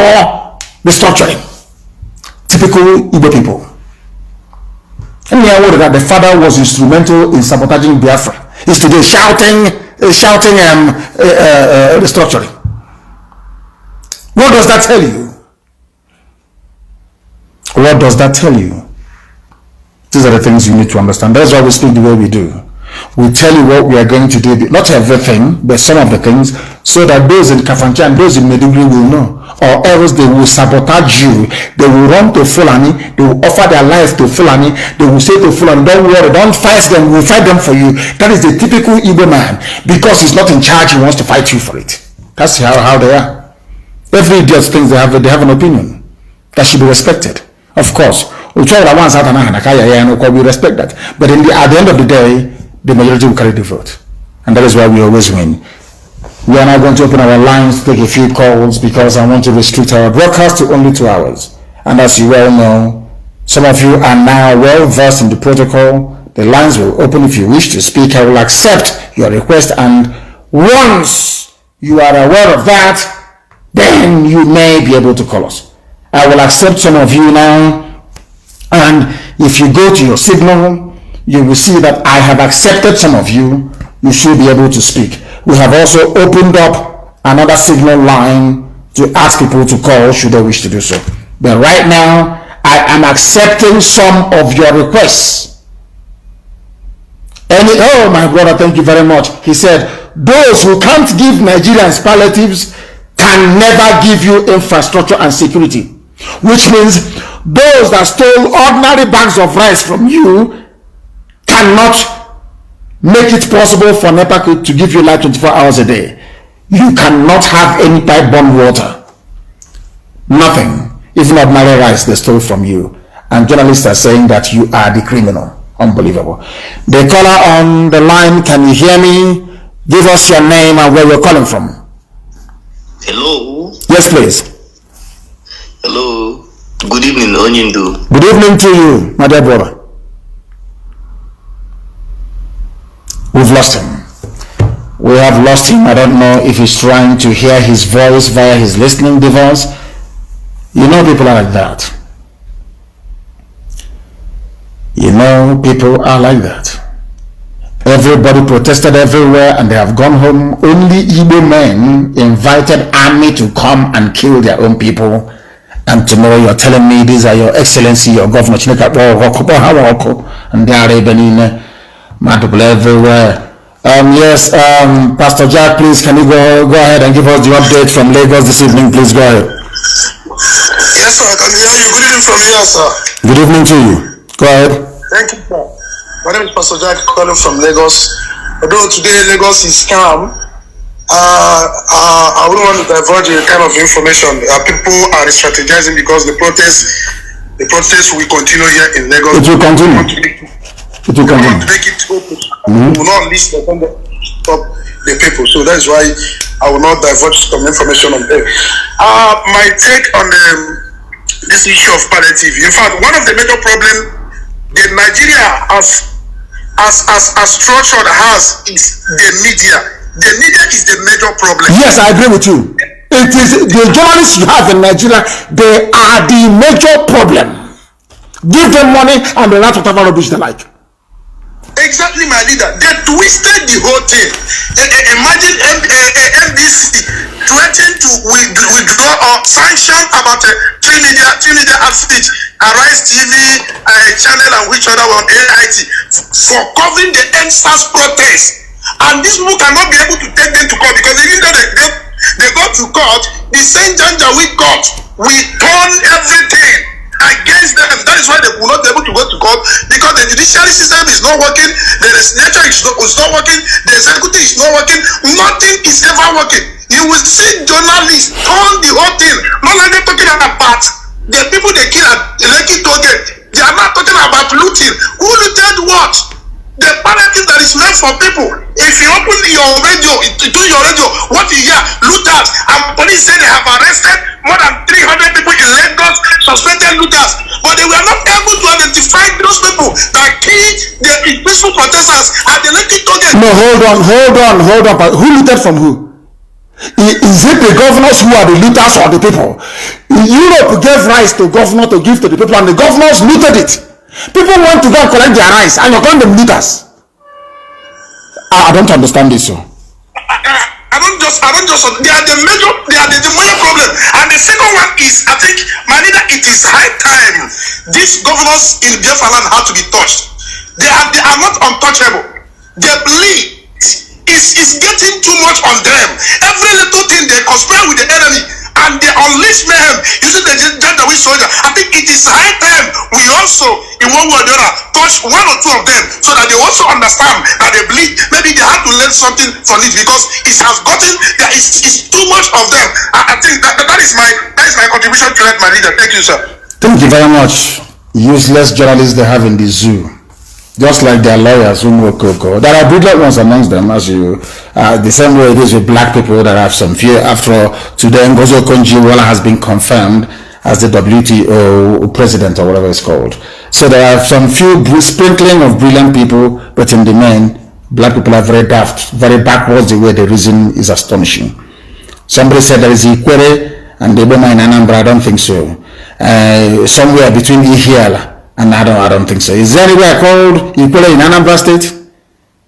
restructuring. Typical Igbo people. And we are aware that the father was instrumental in sabotaging Biafra. He's today shouting restructuring. What does that tell you? What does that tell you? These are the things you need to understand. That's why we speak the way we do. We tell you what we are going to do, not everything, but some of the things, so that those in Kafancha and those in Meduguri will know. Or else they will sabotage you. They will run to Fulani. They will offer their life to Fulani. They will say to Fulani, don't worry, don't fight them. We'll fight them for you. That is the typical Igbo man. Because he's not in charge, he wants to fight you for it. That's how they are. Every idiot thinks they have an opinion. That should be respected. Of course. We respect that. But at the end of the day, the majority will carry the vote. And that is why we always win. We are now going to open our lines to take a few calls because I want to restrict our broadcast to only 2 hours. And as you well know, some of you are now well versed in the protocol. The lines will open if you wish to speak. I will accept your request, and once you are aware of that, then you may be able to call us. I will accept some of you now, and if you go to your signal, you will see that I have accepted some of you. You should be able to speak. We have also opened up another signal line to ask people to call should they wish to do so. But right now, I am accepting some of your requests. Oh my brother, thank you very much. He said, those who can't give Nigerians palliatives can never give you infrastructure and security. Which means those that stole ordinary bags of rice from you cannot make it possible for NEPA to give you light 24 hours a day. You cannot have any pipe-borne water. Nothing. Even ordinary rice they stole from you. And journalists are saying that you are the criminal. Unbelievable. The caller on the line, can you hear me? Give us your name and where you're calling from. Hello. Yes, please. Hello. Good evening, Onyindu. Good evening to you, my dear brother. We've lost him. We have lost him. I don't know if he's trying to hear his voice via his listening device. You know, people are like that. You know, people are like that. Everybody protested everywhere and they have gone home. Only Igbo men invited army to come and kill their own people. And tomorrow you're telling me these are your excellency, your governor, and they are even everywhere. Yes, Pastor Jack, please, can you go ahead and give us the update from Lagos this evening? Please go ahead. Yes, sir, I can hear you. Good evening from here, sir. Good evening to you. Go ahead. Thank you, sir. My name is Pastor Jack, calling from Lagos. Although today Lagos is calm, I wouldn't want to divulge a kind of information. People are strategizing because the protest will continue here in Lagos. It will continue. It will continue. We want to make it open. We will not list the stop the people. So that is why I will not divulge some information on there. My take on this issue of palliative. In fact, one of the major problems that Nigeria as structured has is the media. The media is the major problem. Yes, I agree with you. It is the journalists you have in Nigeria, they are the major problem. Give them money and they write whatever rubbish they like. Exactly, my leader. They twisted the whole thing. Imagine NBC threatening to withdraw or sanction about three media outfits, Arise TV, channel, and which other one, AIT, for covering the NSAS protest. And these people cannot be able to take them to court because even though they go to court, the same Janjaweed court will turn everything against them. That is why they will not be able to go to court, because the judiciary system is not working, the legislature is not working, the executive is not working, nothing is ever working. You will see journalists turn the whole thing, not like they're talking about the people they kill at the Lekki toll gate. They are not talking about looting. Who looted what? The palliative that is meant for people. If you open your radio, what you hear, looters, and police say they have arrested more than 300 people in Lagos, suspected looters, but they were not able to identify those people that killed the peaceful protesters at the Lekki toll gate. No, hold on. Who looted from who? Is it the governors who are the looters or the people? Europe gave rights to governor to give to the people, and the governors looted it. People want to go and collect their rights, and you're calling them looters. I don't understand this, sir. I don't just, they are the major problem. And the second one is, I think, my leader, it is high time these governors in Biafra land have to be touched. They are not untouchable. Their belief is getting too much on them. Every little thing they conspire with the enemy, and they unleash mayhem using the gender we soldier. I think it is high time we also, in one way or the other, touch one or two of them so that they also understand that they believe maybe they have to learn something from it, because it has gotten, there is too much of them. I think that is my contribution to that, my leader. Thank you, sir. Thank you very much. Useless journalists they have in the zoo. Just like their lawyers who know Coco. There are brilliant ones amongst them, as you, the same way it is with black people that have some fear. After all, today Ngozi Okonjo-Iweala has been confirmed as the WTO president or whatever it's called. So there are some few sprinkling of brilliant people, but in the main, black people are very daft, very backwards. The way they reason is astonishing. Somebody said there is Ikwere and Deboma in Anambra. I don't think so. Somewhere between Ihiala. And I don't think so. Is there anywhere called Ipob in Anambra State?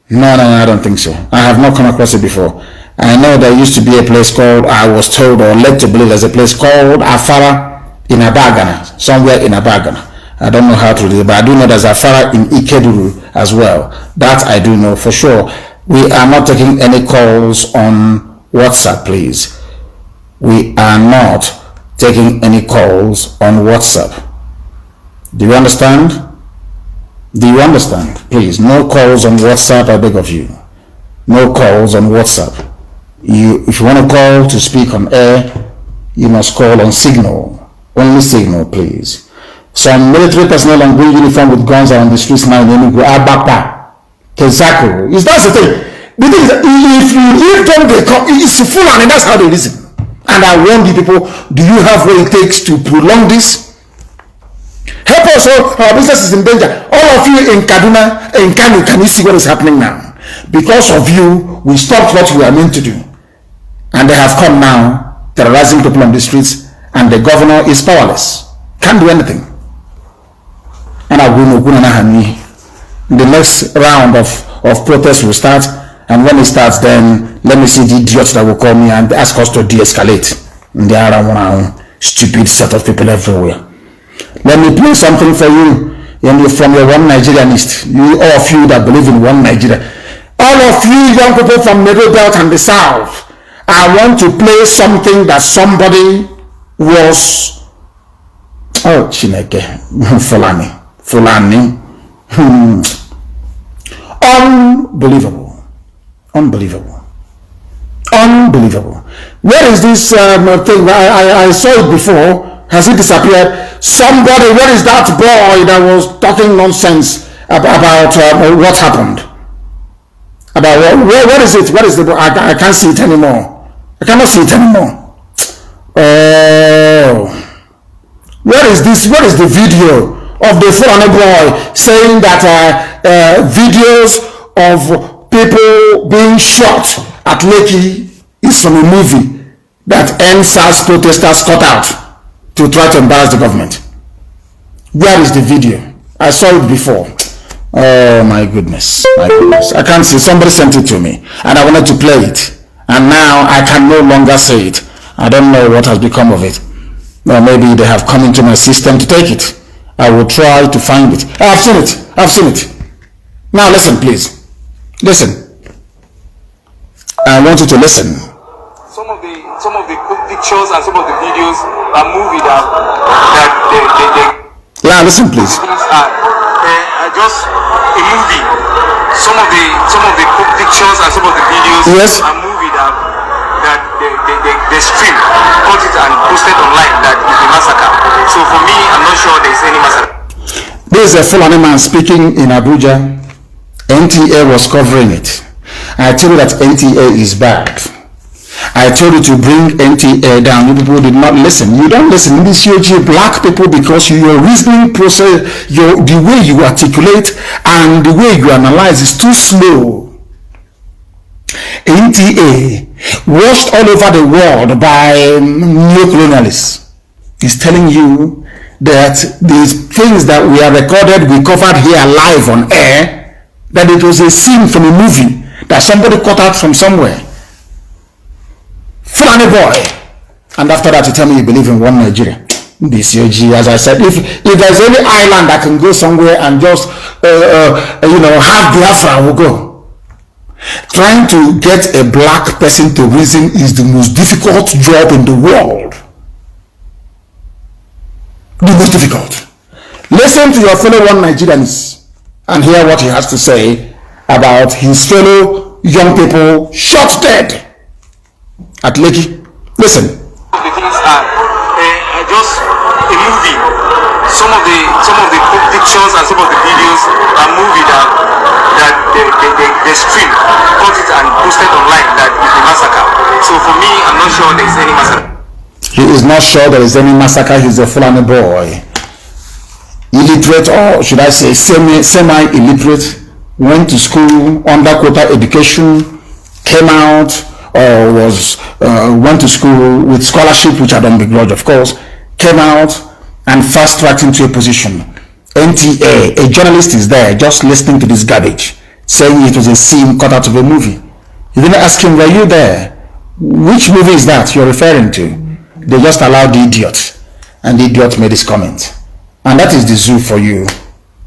No, I don't think so. I have not come across it before. I know there used to be a place called, I was told or led to believe there's a place called Afara in Abagana, somewhere in Abagana. I don't know how to do it, but I do know there's Afara in Ikeduru as well. That I do know for sure. We are not taking any calls on WhatsApp, please. We are not taking any calls on WhatsApp. Do you understand? Do you understand? Please, no calls on WhatsApp, I beg of you. No calls on WhatsApp. If you want to call to speak on air, you must call on Signal. Only Signal, please. Some military personnel in green uniform with guns are on the streets now in Enugu. Abapa, Kezako. Is that the thing? The thing is that if you leave them, they come. It's full and that's how they reason. And I warn you people, do you have what it takes to prolong this? Help us, our business is in danger. All of you in Kaduna, in Kano, can you see what is happening now? Because of you, we stopped what we are meant to do. And they have come now, terrorizing people on the streets, and the governor is powerless. Can't do anything. And I will know the next round of protests will start, and when it starts, then let me see the idiots that will call me and ask us to de-escalate. And there are stupid set of people everywhere. Let me play something for you from your One Nigerianist. You, all of you that believe in One Nigeria. All of you young people from Middle Belt and the South. I want to play something that somebody was... Oh, Chineke. Fulani. Unbelievable. Where is this thing? I saw it before. Has it disappeared? Somebody, where is that boy that was talking nonsense about what happened? About where is it? Where is the boy? I can't see it anymore. I cannot see it anymore. Oh, where is this? Where is the video of the Fulani boy saying that videos of people being shot at Lekki is from a movie that NSAS protesters cut out to try to embarrass the government? Where is the video? I saw it before. Oh my goodness. I can't see. Somebody sent it to me and I wanted to play it, and now I can no longer say it. I don't know what has become of it. Or maybe they have come into my system to take it. I will try to find it. I've seen it. Now listen, please. Listen. I want you to listen. Some of the pictures and some of the videos are movie that yeah, listen please. Just a movie. Some of the pictures and some of the videos yes. are movie that they stream, cut it and posted online that is a massacre. So for me, I'm not sure there's any massacre. This is a Fulani man speaking in Abuja. NTA was covering it. I told you that NTA is bad. I told you to bring NTA down. You people did not listen. You don't listen. This UG black people, because your reasoning process, the way you articulate and the way you analyze is too slow. NTA, watched all over the world by neo-colonialists, is telling you that the things that we are recorded, we covered here live on air, that it was a scene from a movie that somebody cut out from somewhere. Funny boy. And after that, you tell me you believe in one Nigeria. DCOG, as I said, if there's any island that can go somewhere and just, have Biafra, will go. Trying to get a black person to reason is the most difficult job in the world. The most difficult. Listen to your fellow one Nigerians and hear what he has to say about his fellow young people shot dead at Lekki. Listen. The things are just a movie. Some of the pictures and some of the videos are movie that they stream, cut it and posted online that is a massacre. So for me, I'm not sure there is any massacre. He is not sure there is any massacre. He's a Fulani boy. Illiterate, or should I say semi-illiterate, went to school under quota education, came out, or went to school with scholarship, which I don't begrudge, of course, came out and fast-tracked into a position. NTA, a journalist is there just listening to this garbage, saying it was a scene cut out of a movie. You didn't ask him, were you there? Which movie is that you're referring to? They just allowed the idiot, and the idiot made his comment. And that is the zoo for you.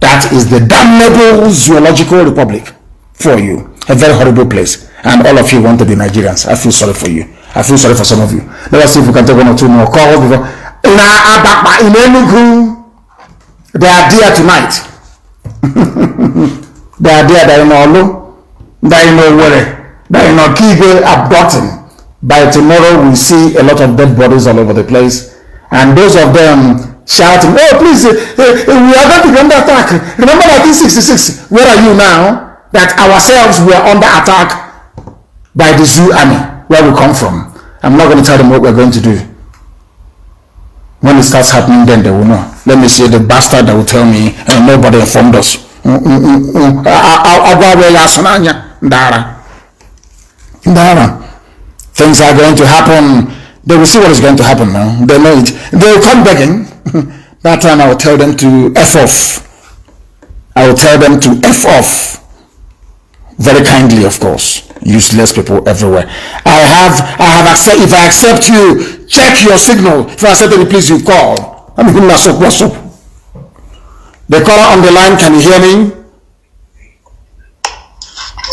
That is the damnable zoological republic for you. A very horrible place. And all of you want to be Nigerians. I feel sorry for you. I feel sorry for some of you. Let us see if we can take one or two more calls before. In Enugu, they are there tonight. They are there. They are in Olu. They are in Owerri. They are in Okigwe, abducting. By tomorrow, we see a lot of dead bodies all over the place. And those of them shouting, oh, please, we are going to be under attack. Remember 1966, where are you now? That ourselves were under attack by the zoo army, where we come from. I'm not going to tell them what we're going to do. When it starts happening, then they will know. Let me see the bastard that will tell me, nobody informed us. Things are going to happen. They will see what is going to happen now. They know it. They will come begging. That time I will tell them to F off. I will tell them to F off. Very kindly, of course. Useless people everywhere. I have accept. If I accept you, check your signal. If I accept you, please you call. I'm going to what's up. The caller on the line, can you hear me?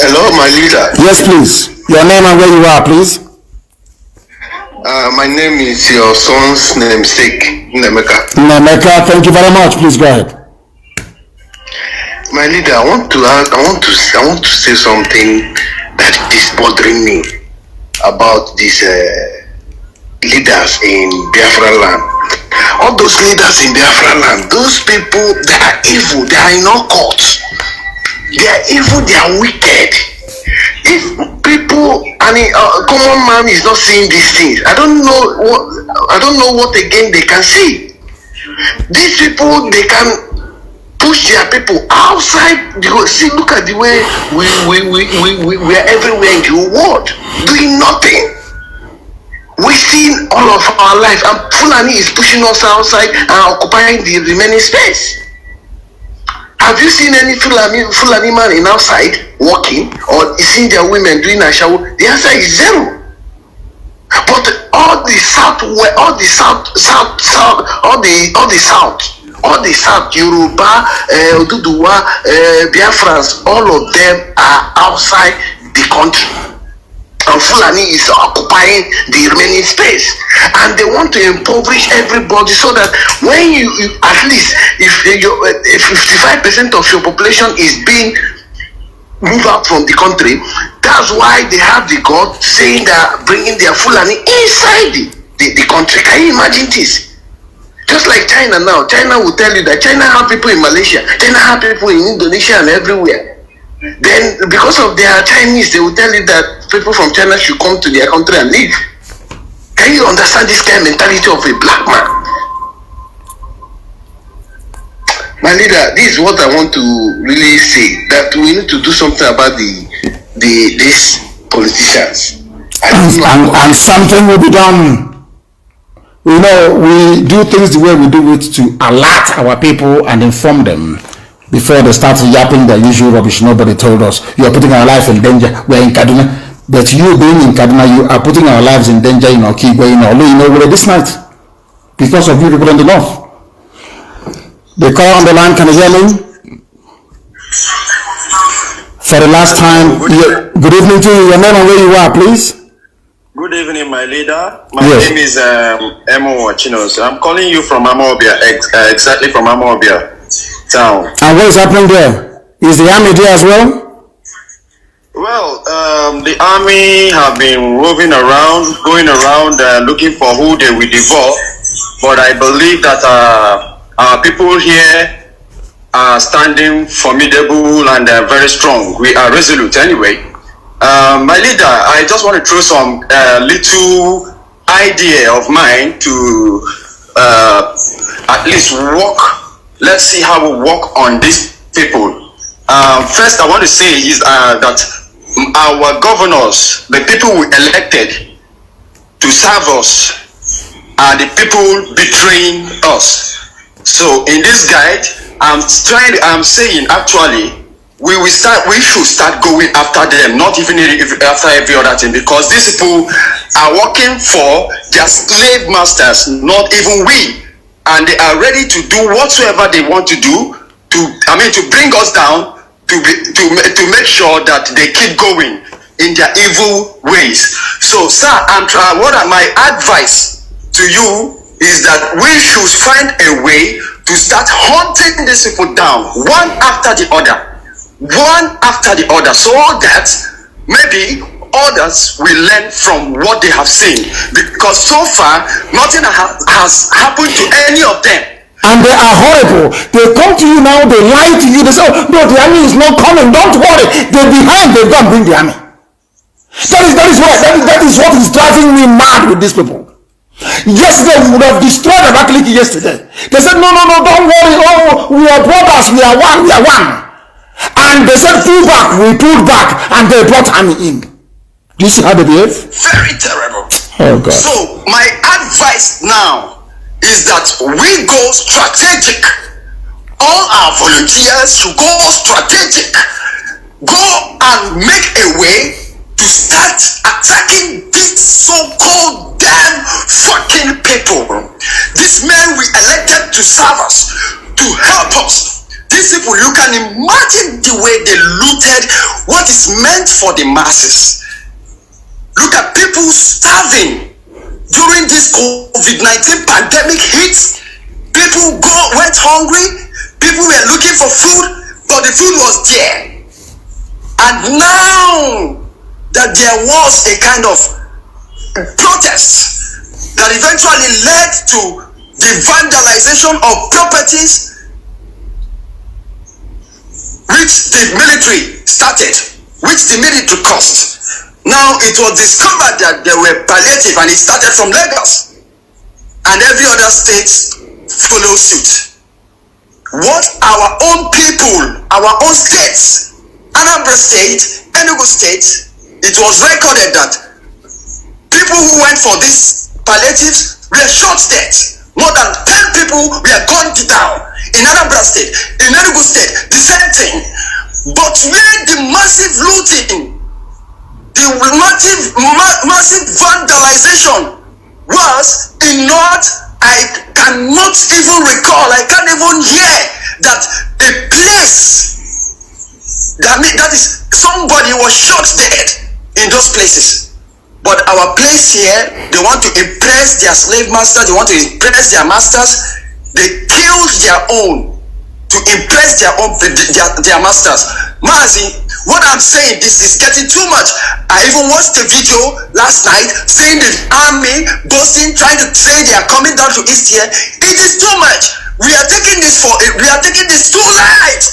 Hello, my leader. Yes, please. Your name and where you are, please. My name is your son's namesake, Nemeka. Nemeka, thank you very much. Please go ahead. My leader, I want to say something that is bothering me about these leaders in Biafra land. All those leaders in Biafra land, those people, they are evil. They are in all courts. They are evil. They are wicked. If people, common man is not seeing these things, I don't know what again they can see. These people, they can push their people outside. See, look at the way we are everywhere in the world doing nothing, wasting all of our life, and Fulani is pushing us outside and occupying the remaining space. Have you seen any Fulani man in outside walking, or seen their women doing a shower? The answer is zero. But all the south, Yoruba, Oduduwa, Biafrans, all of them are outside the country. And Fulani is occupying the remaining space, and they want to impoverish everybody so that when you at least if 55% of your population is being moved out from the country, that's why they have the God saying that bringing their Fulani inside the country. Can you imagine this? Just like China now, China will tell you that China have people in Malaysia, China have people in Indonesia and everywhere. Then because of their Chinese, they will tell you that people from China should come to their country and live. Can you understand this kind of mentality of a black man? My leader, this is what I want to really say, that we need to do something about these politicians. And something will be done. You know, we do things the way we do it to alert our people and inform them before they start yapping their usual rubbish. Nobody told us. You are putting our life in danger. We're in Kaduna. But you being in Kaduna, you are putting our lives in danger in Okigwe, in Olu, you know, this night. Because of you people in the north. The call on the line, can you hear me? For the last time, good evening to you. Your name and where you are, please. Good evening, my leader. My name is Emo Wachinos. I'm calling you from Amobia, exactly from Amobia town. And what is happening there? Is the army there as well? Well, the army have been roving around, going around, looking for who they will devour. But I believe that our people here are standing formidable and very strong. We are resolute anyway. My leader, I just want to throw some little idea of mine to at least work. Let's see how we work on these people. First, I want to say is that our governors, the people we elected to serve us, are the people betraying us. So in this guide, I'm saying actually, we should start going after them, not even after every other thing, because these people are working for their slave masters, not even we, and they are ready to do whatsoever they want to do to bring us down, to make sure that they keep going in their evil ways. So, sir, my advice to you is that we should find a way to start hunting these people down one after the other, so that maybe others will learn from what they have seen, because so far nothing has happened to any of them. And they are horrible. They come to you now, they lie to you, they say, oh, no, the army is not coming, don't worry, they're behind, they've gone bring the army. That is what is driving me mad with these people. Yesterday we would have destroyed Abakaliki yesterday. They said, no, don't worry, oh, we are brothers, we are one. And they said, pull back, we pulled back, and they brought army in. Do you see how they behave? Very terrible. Oh God. So my advice now is that we go strategic. All our volunteers should go strategic. Go and make a way to start attacking these so-called damn fucking people. These men we elected to serve us, to help us. These people, you can imagine the way they looted what is meant for the masses. Look at people starving during this COVID-19 pandemic hits. People went hungry. People were looking for food, but the food was there. And now that there was a kind of protest that eventually led to the vandalization of properties which the military started, which the military caused. Now it was discovered that there were palliative, and it started from Lagos, and every other state followed suit. What our own people, our own states, Anambra State, Enugu State, it was recorded that people who went for these palliatives were shot dead. More than 10 people were gunned down. In Anambra State, in Enugu State, the same thing. But where the massive looting, the massive vandalization was in North, I cannot even recall, I can't even hear that a place that is somebody was shot dead in those places. But our place here, they want to impress their slave masters, they want to impress their masters. They killed their own to impress their masters. Mazi, what I'm saying, this is getting too much. I even watched a video last night seeing the army boasting, trying to say they are coming down to East here. It is too much. We are taking this too light.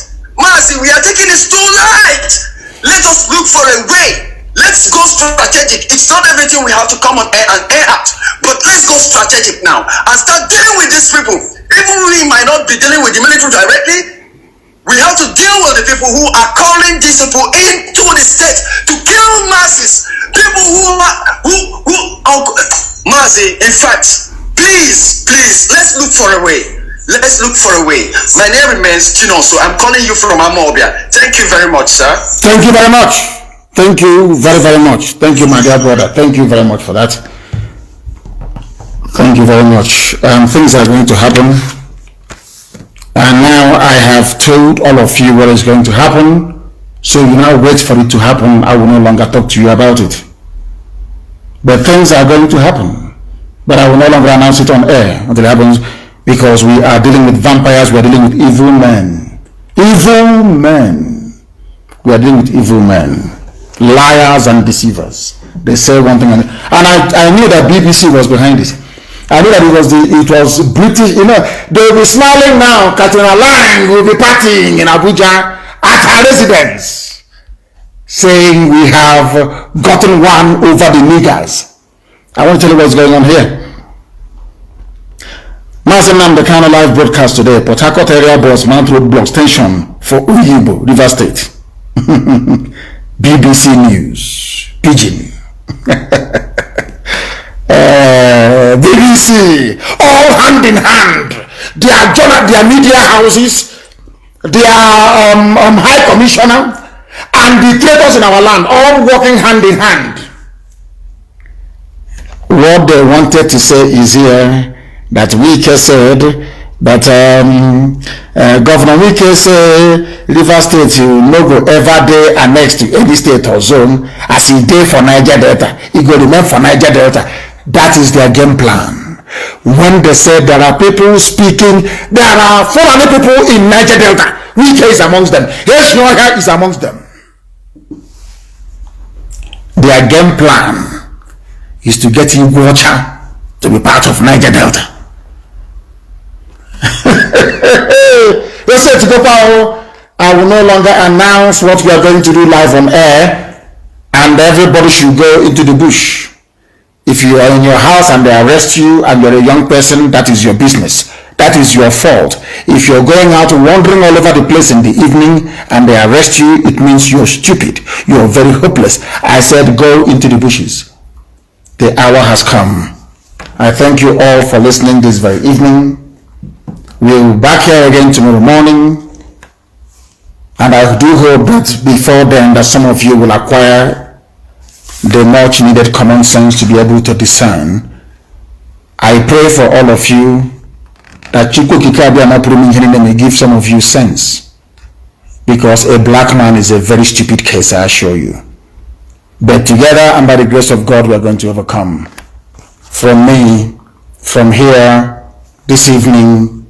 Mazi, we are taking this too light. Let us look for a way. Let's go strategic. It's not everything we have to come on air and air out, but let's go strategic now and start dealing with these people. Even we might not be dealing with the military directly, we have to deal with the people who are calling these people into the state to kill masses. People who Mazi, in fact, Please, let's look for a way. Let's look for a way. My name remains Chinoso. I'm calling you from Amobia. Thank you very much, sir. Thank you very much. Thank you very, very much. Thank you, my dear brother. Thank you very much for that. Thank you very much. Things are going to happen. And now I have told all of you what is going to happen. So you now wait for it to happen. I will no longer talk to you about it. But things are going to happen. But I will no longer announce it on air until it happens, because we are dealing with vampires. We are dealing with evil men. Evil men. We are dealing with evil men. Liars and deceivers. They say one thing, and I knew that BBC was behind it. I knew that it was British. You know, they'll be smiling now. Katrina Lang will be partying in Abuja at her residence, saying we have gotten one over the niggers. I want to tell you what's going on here. Mazenam, the kind of live broadcast today. Port Harcourt area boss Mount Road blocks tension for Uyibo, River State. BBC News, Pigeon. BBC, all hand in hand. Their media houses, their high commissioner, and the traders in our land, all working hand in hand. What they wanted to say is here, that Wike said that Governor Wike said River State no go ever dey annexed to any state or zone as he dey for Niger Delta. He go remain for Niger Delta. That is their game plan. When they said there are people speaking, there are foreign people in Niger Delta. Wike is amongst them. Heshnoha is amongst them. Their game plan is to get Iguacha to be part of Niger Delta. They said to go power, I will no longer announce what we are going to do live on air, and everybody should go into the bush. If you are in your house and they arrest you and you're a young person, that is your business. That is your fault. If you're going out wandering all over the place in the evening and they arrest you, it means you're stupid. You're very hopeless. I said go into the bushes. The hour has come. I thank you all for listening this very evening. We'll be back here again tomorrow morning, and I do hope that before then that some of you will acquire the much needed common sense to be able to discern. I pray for all of you that Chukwu Kikabi may give some of you sense, because a black man is a very stupid case, I assure you. But together and by the grace of God, we are going to overcome. From me, from here, this evening,